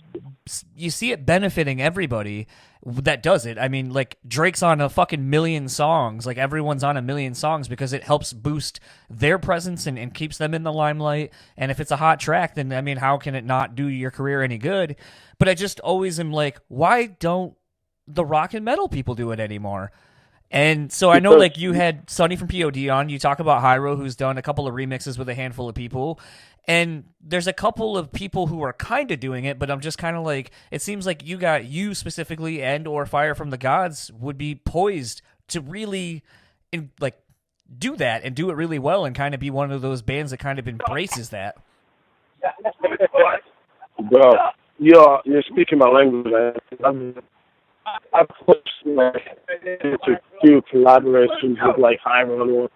you see it benefiting everybody that does it? I mean, like, Drake's on a fucking million songs, like everyone's on a million songs because it helps boost their presence and keeps them in the limelight. And if it's a hot track, then I mean, how can it not do your career any good? But I just always am like, why don't the rock and metal people do it anymore? And so I know, like, you had Sonny from POD on. You talk about Hyro, who's done a couple of remixes with a handful of people. And there's a couple of people who are kind of doing it, but I'm just kind of like, it seems like you specifically and or Fire from the Gods would be poised to really, do that and do it really well and kind of be one of those bands that kind of embraces that. Bro, you're speaking my language, man. I've pushed to do collaborations with like Hiram or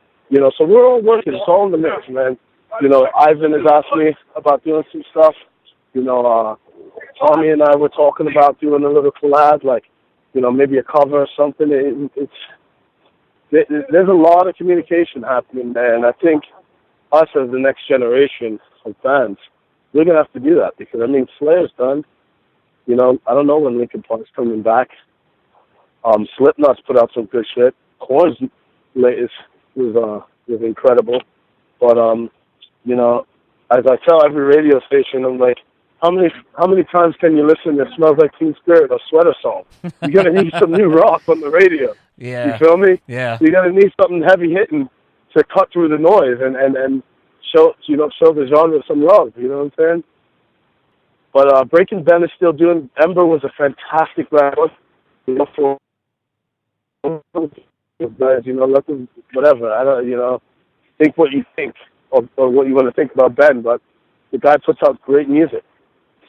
so we're all working. It's all in the mix, man. Ivan has asked me about doing some stuff. Tommy and I were talking about doing a little collab, like maybe a cover or something. There's a lot of communication happening there, and I think us as the next generation of bands, we're gonna have to do that because Slayer's done. I don't know when Linkin Park's coming back. Slipknot's put out some good shit. Korn's latest was incredible, but as I tell every radio station, I'm like, how many times can you listen to Smells Like Teen Spirit or Sweater Song? You're gonna need some new rock on the radio. Yeah. You feel me? Yeah. You're gonna need something heavy hitting to cut through the noise and show the genre some love. You know what I'm saying? But Breaking Ben is still doing. Ember was a fantastic record. For guys, let them whatever. I don't think what you think or what you want to think about Ben, but the guy puts out great music.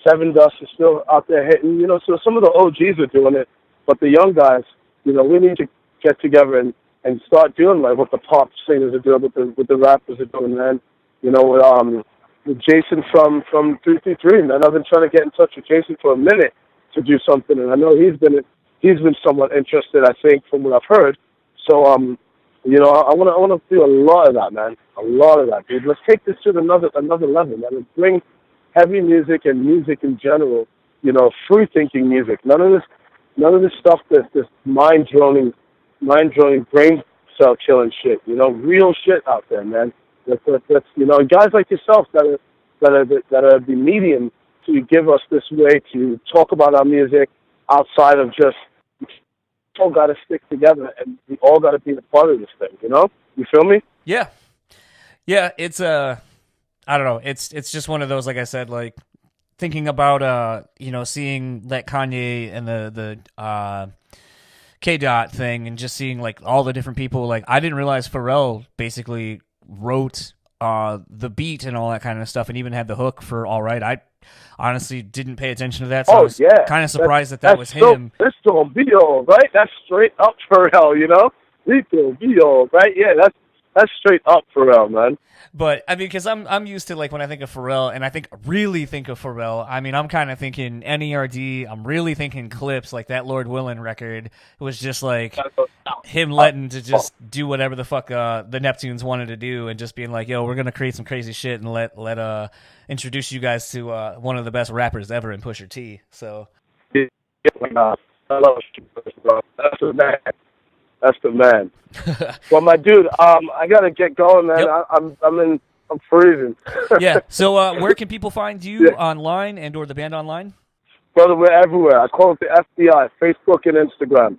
Seven Dust is still out there hitting. So some of the OGs are doing it, but the young guys, we need to get together and start doing like what the pop singers are doing, what the rappers are doing, man. With Jason from 333, man. I've been trying to get in touch with Jason for a minute to do something, and I know he's been somewhat interested, I think, from what I've heard. So I want to do a lot of that, man. A lot of that, dude. Let's take this to another level, man. Let's bring heavy music and music in general, free thinking music. None of this stuff that's this mind droning, brain cell killing shit. Real shit out there, man. That's guys like yourself that are the medium to give us this way to talk about our music outside of just we all got to stick together and we all got to be a part of this thing. You feel me? Yeah. It's I don't know. It's just one of those, like I said, like thinking about seeing that Kanye and the K-Dot thing and just seeing like all the different people. Like I didn't realize Pharrell basically wrote the beat and all that kind of stuff and even had the hook for All Right. I honestly didn't pay attention to that, so I was kind of surprised that was him. It's gonna be all right. That's straight up Pharrell, It's gonna be all right. Yeah, that's straight up Pharrell, man. But because I'm used to like when I think of Pharrell, and I really think of Pharrell, I'm kind of thinking NERD. I'm really thinking Clips, like that Lord Willin record. It was just like him letting to just do whatever the fuck the Neptunes wanted to do, and just being like, "Yo, we're gonna create some crazy shit and let introduce you guys to one of the best rappers ever in Pusha T." So, I love you, that's the man. That's the man. Well, my dude, I gotta get going, man. Yep. I'm freezing. Yeah. So, where can people find you online and or the band online? Brother, we're everywhere. I call it the FBI, Facebook and Instagram.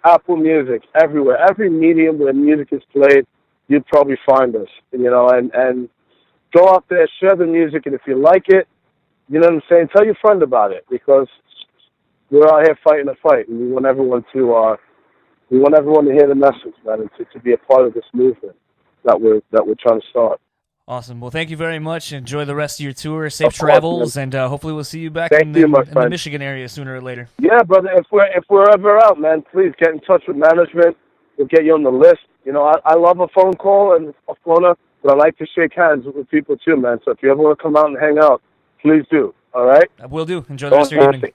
Apple Music, everywhere. Every medium where music is played, you'd probably find us. And go out there, share the music, and if you like it, you know what I'm saying, tell your friend about it because we're out here fighting a fight, and we want everyone to hear the message, man, and to be a part of this movement that we're trying to start. Awesome. Well, thank you very much. Enjoy the rest of your tour. Safe travels, and hopefully we'll see you back in the Michigan area sooner or later. Yeah, brother. If we're ever out, man, please get in touch with management. We'll get you on the list. I love a phone call and a phone, but I like to shake hands with people too, man. So if you ever want to come out and hang out, please do. All right? I will do. Enjoy the rest of your evening.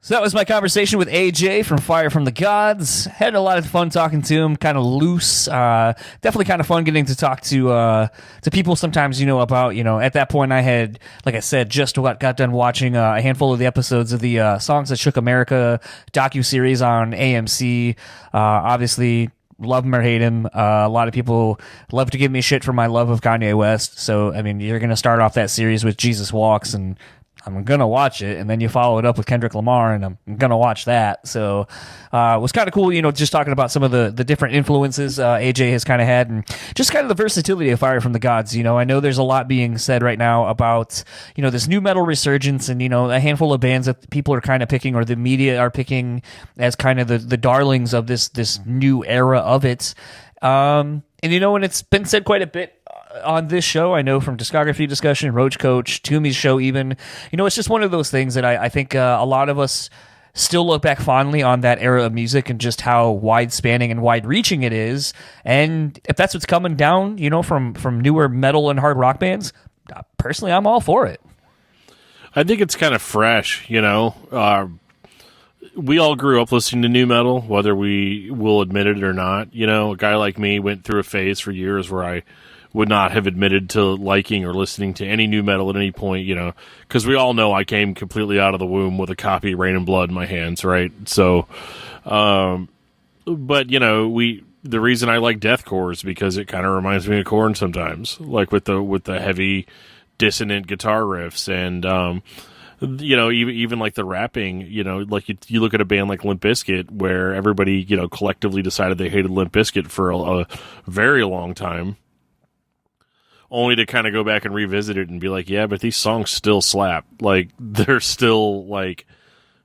So that was my conversation with AJ from Fire from the Gods. Had a lot of fun talking to him, kind of loose. Definitely kind of fun getting to talk to people sometimes, about, at that point I had, like I said, just got done watching a handful of the episodes of the Songs That Shook America docuseries on AMC. Obviously, love him or hate him. A lot of people love to give me shit for my love of Kanye West. So, you're going to start off that series with Jesus Walks, and I'm going to watch it, and then you follow it up with Kendrick Lamar, and I'm going to watch that. So it was kind of cool, just talking about some of the different influences AJ has kind of had, and just kind of the versatility of Fire from the Gods. I know there's a lot being said right now about, this new metal resurgence and, a handful of bands that people are kind of picking, or the media are picking as kind of the darlings of this new era of it. And, and it's been said quite a bit on this show, I know from Discography Discussion, Roach Coach, Toomey's show even, it's just one of those things that I think a lot of us still look back fondly on that era of music and just how wide-spanning and wide-reaching it is. And if that's what's coming down, from newer metal and hard rock bands, personally, I'm all for it. I think it's kind of fresh, we all grew up listening to new metal, whether we will admit it or not. A guy like me went through a phase for years where I would not have admitted to liking or listening to any new metal at any point, because we all know I came completely out of the womb with a copy of Rain and Blood in my hands, right? So, but, the reason I like deathcore is because it kind of reminds me of Korn sometimes, like with the heavy dissonant guitar riffs and, even like the rapping, like you look at a band like Limp Bizkit where everybody, collectively decided they hated Limp Bizkit for a very long time, only to kind of go back and revisit it and be like, yeah, but these songs still slap. Like, they're still, like,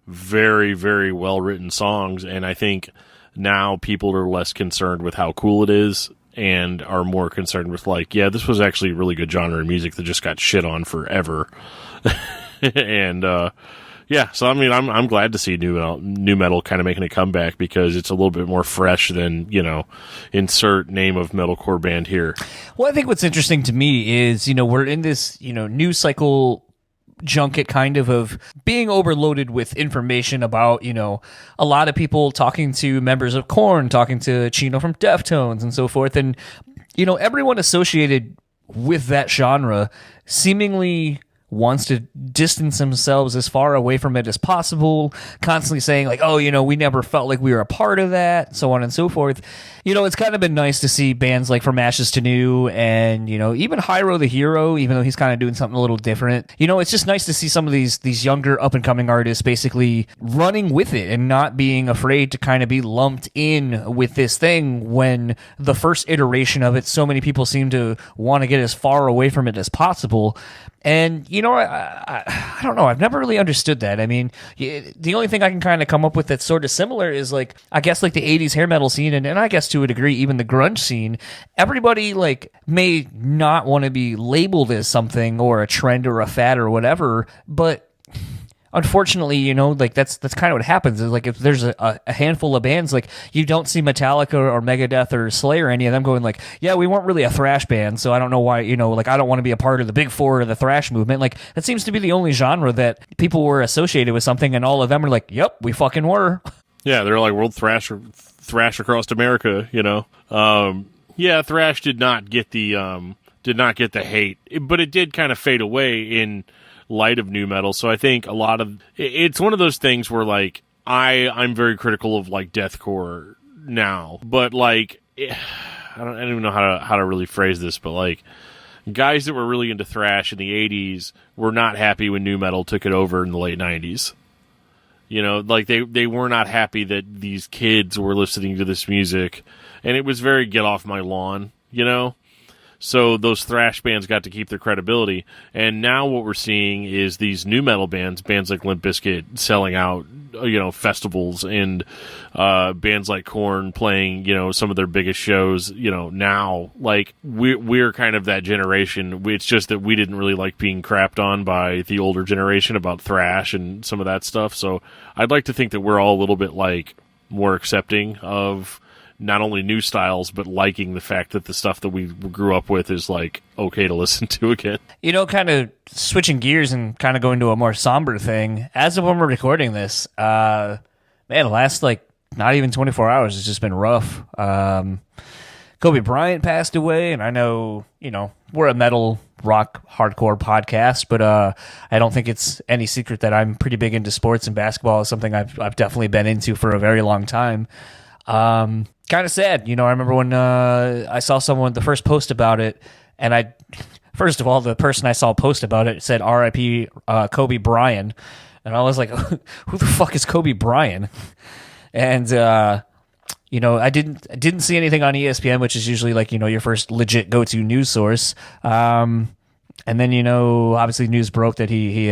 very, very well-written songs, and I think now people are less concerned with how cool it is and are more concerned with, like, yeah, this was actually a really good genre of music that just got shit on forever. And, yeah, so I mean, I'm glad to see new metal kind of making a comeback because it's a little bit more fresh than, insert name of metalcore band here. Well, I think what's interesting to me is, we're in this, news cycle junket kind of being overloaded with information about, a lot of people talking to members of Korn, talking to Chino from Deftones and so forth. And, everyone associated with that genre seemingly wants to distance themselves as far away from it as possible, constantly saying like, oh, we never felt like we were a part of that, so on and so forth. It's kind of been nice to see bands like From Ashes to New and, even Hyro the Hero, even though he's kind of doing something a little different. It's just nice to see some of these younger up-and-coming artists basically running with it and not being afraid to kind of be lumped in with this thing when the first iteration of it, so many people seem to want to get as far away from it as possible. And, I don't know. I've never really understood that. I mean, the only thing I can kind of come up with that's sort of similar is, like, I guess, like, the 80s hair metal scene, and I guess to a degree even the grunge scene, everybody, like, may not want to be labeled as something or a trend or a fad or whatever, but unfortunately, like that's kind of what happens. Is like if there's a handful of bands, like you don't see Metallica or Megadeth or Slayer, any of them going like, yeah, we weren't really a thrash band, so I don't know why, like I don't want to be a part of the big four of the thrash movement. Like that seems to be the only genre that people were associated with something, and all of them are like, yep, we fucking were. Yeah, they're like world thrash across America. Yeah, thrash did not get the hate, but it did kind of fade away in light of new metal. So I think a lot of it's one of those things where like I'm very critical of like deathcore now, but like I don't even know how to really phrase this, but like guys that were really into thrash in the 80s were not happy when new metal took it over in the late 90s. Like they were not happy that these kids were listening to this music, and it was very get off my lawn, So those thrash bands got to keep their credibility, and now what we're seeing is these new metal bands like Limp Bizkit selling out, festivals, and bands like Korn playing, some of their biggest shows. Now like we're kind of that generation. It's just that we didn't really like being crapped on by the older generation about thrash and some of that stuff. So I'd like to think that we're all a little bit like more accepting of not only new styles, but liking the fact that the stuff that we grew up with is like okay to listen to again. Kind of switching gears and kind of going to a more somber thing. As of when we're recording this, the last like not even 24 hours has just been rough. Kobe Bryant passed away, and I know, we're a metal rock hardcore podcast, but I don't think it's any secret that I'm pretty big into sports, and basketball is something I've definitely been into for a very long time. Kind of sad. I remember when I saw the first post about it, and first of all, the person I saw post about it said R.I.P. Kobe Bryant, and I was like, who the fuck is Kobe Bryant? And I didn't see anything on ESPN, which is usually like your first legit go-to news source. And then obviously news broke that he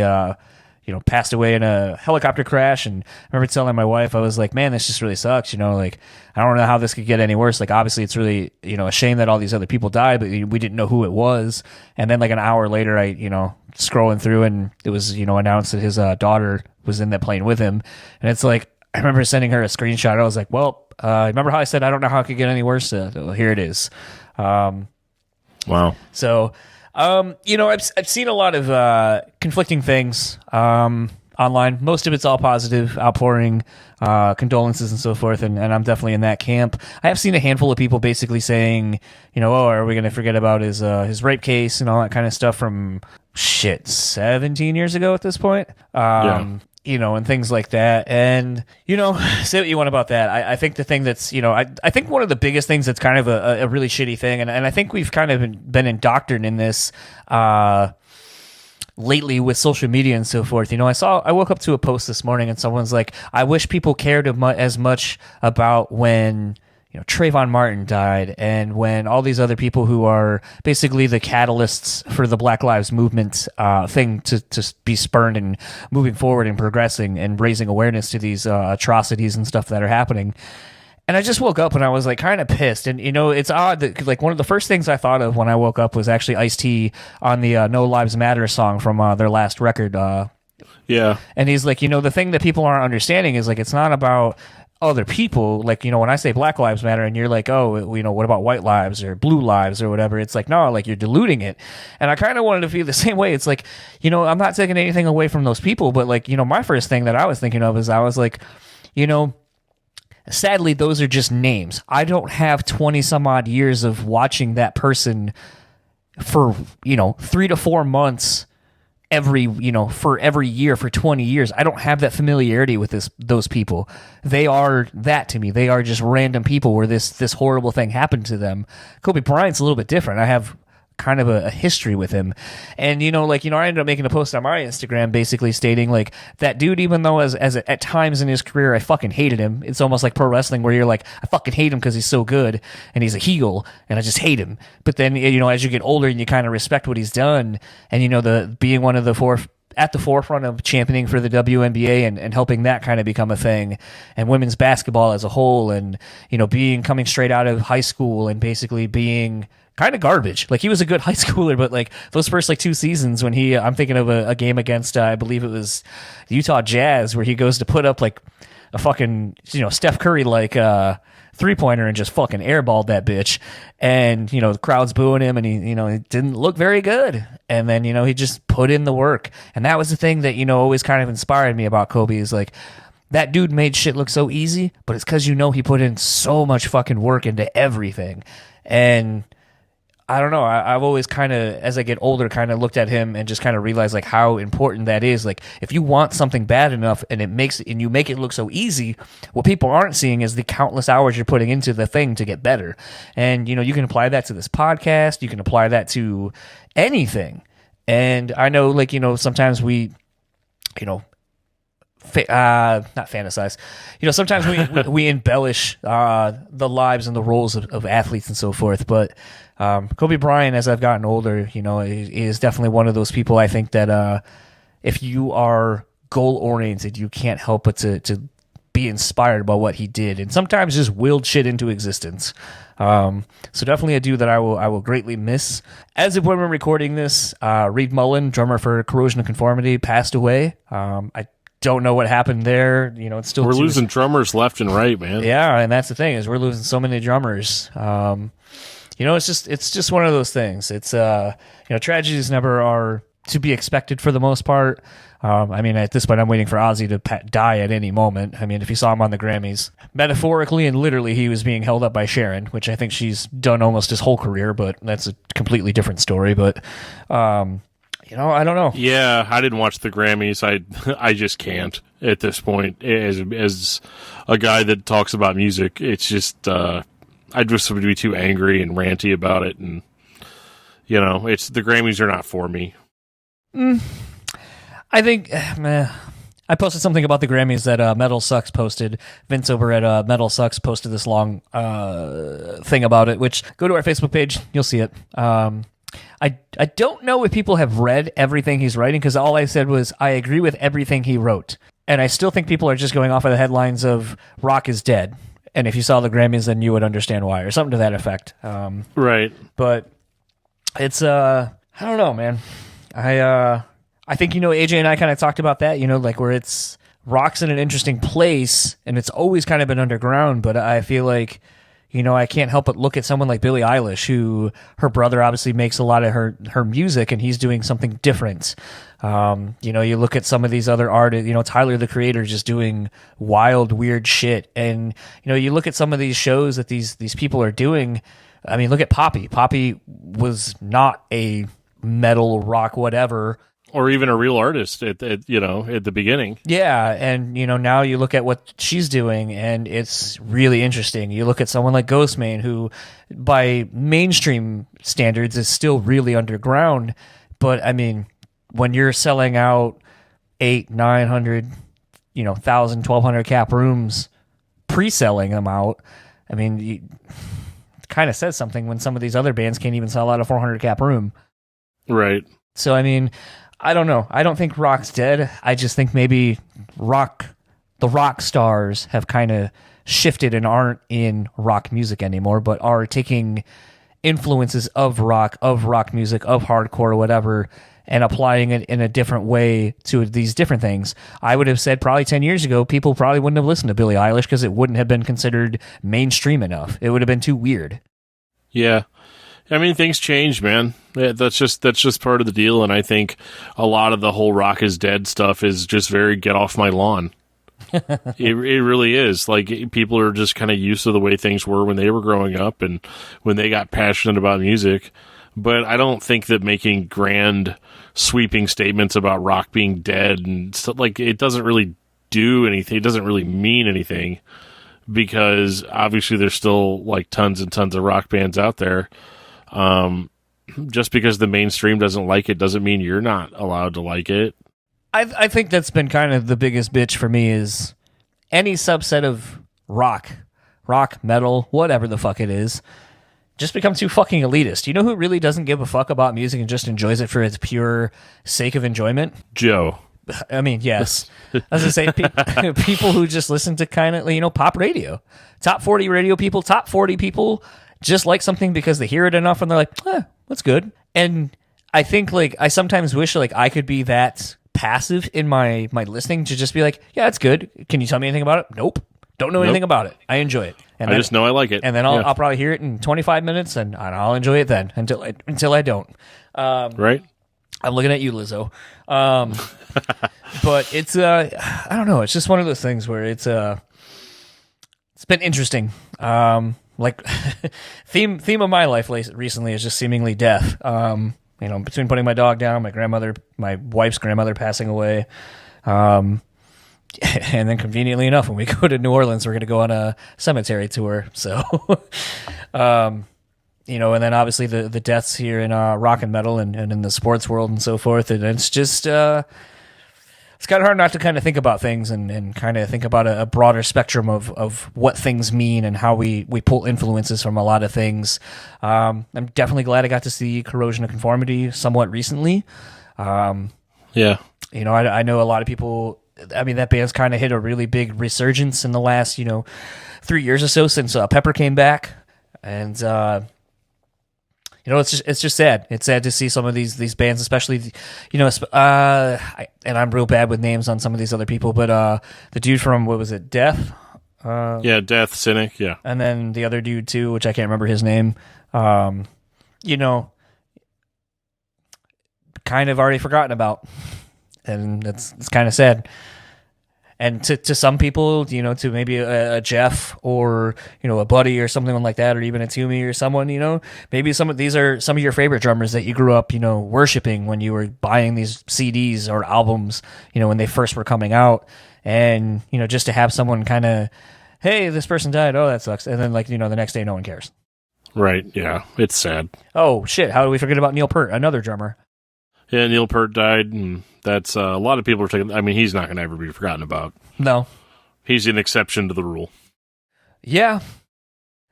passed away in a helicopter crash. And I remember telling my wife, I was like, man, this just really sucks. Like, I don't know how this could get any worse. Like, obviously it's really, a shame that all these other people died, but we didn't know who it was. And then like an hour later, I, scrolling through, and it was, announced that his daughter was in that plane with him. And it's like, I remember sending her a screenshot. I was like, well, remember how I said I don't know how it could get any worse? Well, here it is. Wow. So, I've seen a lot of conflicting things online. Most of it's all positive, outpouring condolences and so forth, and I'm definitely in that camp. I have seen a handful of people basically saying, are we going to forget about his rape case and all that kind of stuff from 17 years ago at this point? And things like that. And, say what you want about that. I think the thing that's, I think one of the biggest things that's kind of a really shitty thing, and I think we've kind of been indoctrinated in this lately with social media and so forth. I woke up to a post this morning and someone's like, I wish people cared as much about when Trayvon Martin died, and when all these other people who are basically the catalysts for the Black Lives Movement thing to be spurned and moving forward and progressing and raising awareness to these atrocities and stuff that are happening. And I just woke up and I was like kind of pissed. And, it's odd that like one of the first things I thought of when I woke up was actually Ice-T on the No Lives Matter song from their last record. Yeah. And he's like, the thing that people aren't understanding is like, it's not about other people. Like, when I say Black Lives Matter and you're like, oh, what about white lives or blue lives or whatever? It's like, no, like you're diluting it. And I kind of wanted to feel the same way. It's like, I'm not taking anything away from those people, but like, my first thing that I was thinking of is I was like, sadly, those are just names. I don't have 20 some odd years of watching that person for, 3 to 4 months for every year for 20 years. I don't have that familiarity with those people. They are that to me. They are just random people where this horrible thing happened to them. Kobe Bryant's a little bit different. I have kind of a history with him. And, I ended up making a post on my Instagram basically stating like that dude, even though as at times in his career, I fucking hated him. It's almost like pro wrestling where you're like, I fucking hate him because he's so good and he's a heel and I just hate him. But then, as you get older and you kind of respect what he's done and, the being one of the at the forefront of championing for the WNBA and helping that kind of become a thing, and women's basketball as a whole, and, coming straight out of high school and basically being kind of garbage. Like he was a good high schooler, but like those first like 2 seasons when I'm thinking of a game against, I believe it was the Utah Jazz, where he goes to put up like a fucking, Steph Curry like 3-pointer and just fucking airballed that bitch. And, the crowd's booing him and he didn't look very good. And then, he just put in the work. And that was the thing that, always kind of inspired me about Kobe is like, that dude made shit look so easy, but it's because, he put in so much fucking work into everything. And I don't know. I've always kind of, as I get older, kind of looked at him and just kind of realized like how important that is. Like if you want something bad enough and you make it look so easy, what people aren't seeing is the countless hours you're putting into the thing to get better. And, you can apply that to this podcast. You can apply that to anything. And I know like, sometimes we, not fantasize. Sometimes we embellish the lives and the roles of athletes and so forth. But Kobe Bryant, as I've gotten older, is definitely one of those people. I think that if you are goal oriented, you can't help but to be inspired by what he did, and sometimes just willed shit into existence. So definitely a dude that I will greatly miss. As of when we're recording this, Reed Mullen, drummer for Corrosion of Conformity, passed away. I don't know what happened there. It's still we're losing drummers left and right, man. Yeah, and that's the thing is we're losing so many drummers. It's just one of those things. It's tragedies never are to be expected for the most part. At this point, I'm waiting for Ozzy to die at any moment. If you saw him on the Grammys, metaphorically and literally, he was being held up by Sharon, which I think she's done almost his whole career, but that's a completely different story. But I don't know. Yeah, I didn't watch the Grammys. I just can't at this point. As a guy that talks about music, it's just I just would be too angry and ranty about it, and it's the Grammys are not for me. I think, I posted something about the Grammys that Metal Sucks posted. Vince over at Metal Sucks posted this long thing about it, which go to our Facebook page, you'll see it. I don't know if people have read everything he's writing, because all I said was I agree with everything he wrote. And I still think people are just going off of the headlines of rock is dead. And if you saw the Grammys, then you would understand why, or something to that effect. Right. But it's, I don't know, man. I think, AJ and I kind of talked about that, like where it's rock's in an interesting place and it's always kind of been underground. But I feel like, I can't help but look at someone like Billie Eilish, who her brother obviously makes a lot of her music, and he's doing something different. You look at some of these other artists, Tyler, the Creator, just doing wild, weird shit. And, you look at some of these shows that these people are doing. I mean, look at Poppy. Poppy was not a metal, rock, whatever. Or even a real artist at the beginning. Yeah, and now you look at what she's doing, and it's really interesting. You look at someone like Ghostmane, who, by mainstream standards, is still really underground. But I mean, when you're selling out 800, 900, 1,000, 1,200 cap rooms, pre-selling them out, I mean, it kind of says something when some of these other bands can't even sell out a 400 cap room. Right. So I mean, I don't know. I don't think rock's dead. I just think maybe the rock stars have kind of shifted and aren't in rock music anymore, but are taking influences of rock music, of hardcore, or whatever, and applying it in a different way to these different things. I would have said probably 10 years ago, people probably wouldn't have listened to Billie Eilish because it wouldn't have been considered mainstream enough. It would have been too weird. Yeah. I mean, things change, man. Yeah, that's just part of the deal, and I think a lot of the whole rock is dead stuff is just very get off my lawn. It really is. Like, people are just kind of used to the way things were when they were growing up and when they got passionate about music. But I don't think that making grand, sweeping statements about rock being dead and stuff, like, it doesn't really do anything. It doesn't really mean anything, because obviously there's still like tons and tons of rock bands out there. Just because the mainstream doesn't like it doesn't mean you're not allowed to like it. I think that's been kind of the biggest bitch for me, is any subset of rock, metal, whatever the fuck it is, just become too fucking elitist. You know who really doesn't give a fuck about music and just enjoys it for its pure sake of enjoyment? Joe. I mean, yes. As I say, people who just listen to kind of, pop radio. Top 40 radio people, top 40 people just like something because they hear it enough and they're like, that's good. And I think, I sometimes wish, I could be that passive in my listening, to just be like, yeah, it's good. Can you tell me anything about it? Nope. Don't know anything about it. I enjoy it. And I just know I like it. And then I'll probably hear it in 25 minutes, and I'll enjoy it then until I don't. Right? I'm looking at you, Lizzo. But it's I don't know. It's just one of those things where it's been interesting. Theme of my life recently is just seemingly death. Between putting my dog down, my wife's grandmother passing away, and then conveniently enough, when we go to New Orleans, we're going to go on a cemetery tour. So, and then obviously the deaths here in rock and metal and in the sports world and so forth. And it's just, it's kind of hard not to kind of think about things and kind of think about a broader spectrum of what things mean and how we pull influences from a lot of things. I'm definitely glad I got to see Corrosion of Conformity somewhat recently. Yeah. I know a lot of people, I mean, that band's kind of hit a really big resurgence in the last, 3 years or so since Pepper came back. And, it's just sad. It's sad to see some of these bands, especially, and I'm real bad with names on some of these other people, but the dude from, what was it, Death? Death, Cynic, yeah. And then the other dude too, which I can't remember his name. Kind of already forgotten about. And it's kind of sad. And to some people, to maybe a Jeff or, a Buddy or something like that, or even a Toomey or someone, maybe these are some of your favorite drummers that you grew up, worshiping when you were buying these CDs or albums, when they first were coming out. And, just to have someone kind of, hey, this person died. Oh, that sucks. And then, the next day, no one cares. Right. Yeah. It's sad. Oh, shit. How do we forget about Neil Peart, another drummer? Yeah, Neil Peart died, and that's a lot of people are taking. I mean, he's not going to ever be forgotten about. No, he's an exception to the rule. Yeah.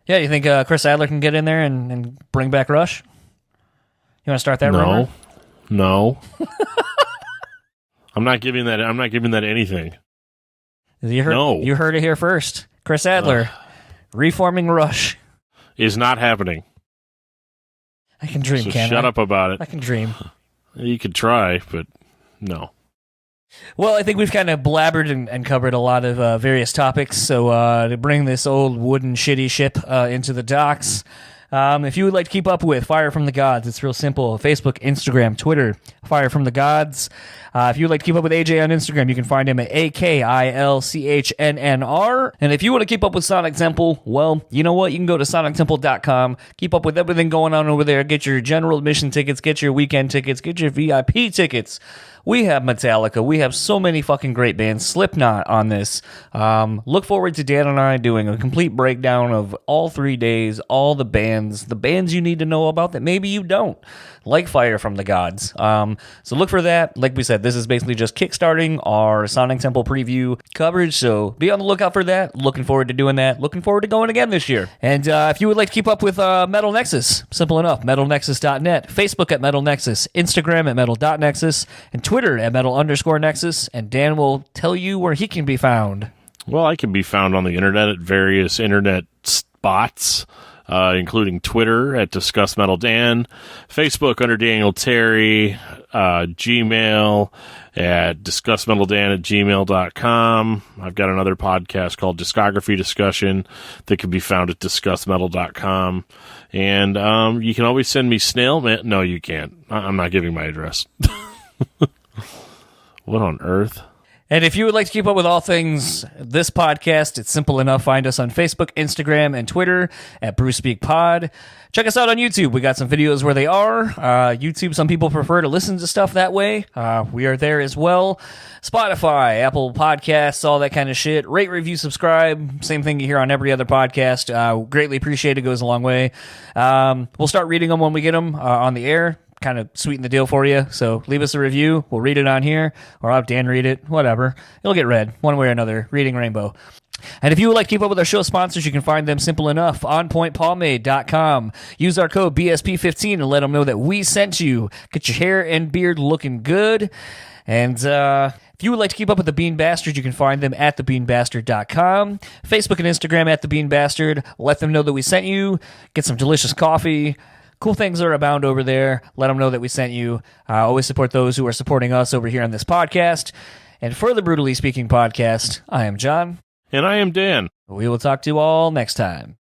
You think Chris Adler can get in there and bring back Rush? You want to start that rumor? No. I'm not giving that anything. You heard it here first. Chris Adler, reforming Rush. Is not happening. I can dream, So can't shut I? up about it. I can dream. You could try, but no. Well, I think we've kind of blabbered and covered a lot of various topics. So to bring this old wooden shitty ship into the docks, if you would like to keep up with Fire from the Gods, it's real simple. Facebook, Instagram, Twitter, Fire from the Gods. If you would like to keep up with AJ on Instagram, you can find him at AKILCHNNR. And if you want to keep up with Sonic Temple, well, you know what? You can go to sonictemple.com. Keep up with everything going on over there. Get your general admission tickets, get your weekend tickets, get your VIP tickets. We have Metallica. We have so many fucking great bands. Slipknot on this. Look forward to Dan and I doing a complete breakdown of all 3 days, all the bands you need to know about that maybe you don't, like Fire from the Gods. So look for that. Like we said, this is basically just kickstarting our Sonic Temple preview coverage, so be on the lookout for that. Looking forward to doing that. Looking forward to going again this year. And if you would like to keep up with Metal Nexus, simple enough, metalnexus.net, Facebook at Metal Nexus, Instagram at metal.nexus, and Twitter at metal_nexus, and Dan will tell you where he can be found. Well, I can be found on the internet at various internet spots, including Twitter at Discuss Metal Dan, Facebook under Daniel Terry, Gmail at discussmetaldan@gmail.com. I've got another podcast called Discography Discussion that can be found at discussmetal.com. And you can always send me snail mail. No, you can't. I'm not giving my address. What on earth? And if you would like to keep up with all things this podcast, it's simple enough. Find us on Facebook, Instagram, and Twitter at BREWtally Pod. Check us out on YouTube. We got some videos where they are. YouTube, some people prefer to listen to stuff that way. We are there as well. Spotify, Apple Podcasts, all that kind of shit. Rate, review, subscribe. Same thing you hear on every other podcast. Greatly appreciate it. Goes a long way. We'll start reading them when we get them on the air. Kind of sweeten the deal for you. So leave us a review. We'll read it on here, or I'll have Dan read it. Whatever. It'll get read one way or another. Reading Rainbow. And if you would like to keep up with our show sponsors, you can find them simple enough. OnPointPomade.com. Use our code BSP15 and let them know that we sent you. Get your hair and beard looking good. And if you would like to keep up with the Bean Bastard, you can find them at thebeanbastard.com. Facebook and Instagram at thebeanbastard. Let them know that we sent you. Get some delicious coffee. Cool things are abound over there. Let them know that we sent you. Always support those who are supporting us over here on this podcast. And for the BREWtally Speaking Podcast, I am John. And I am Dan. We will talk to you all next time.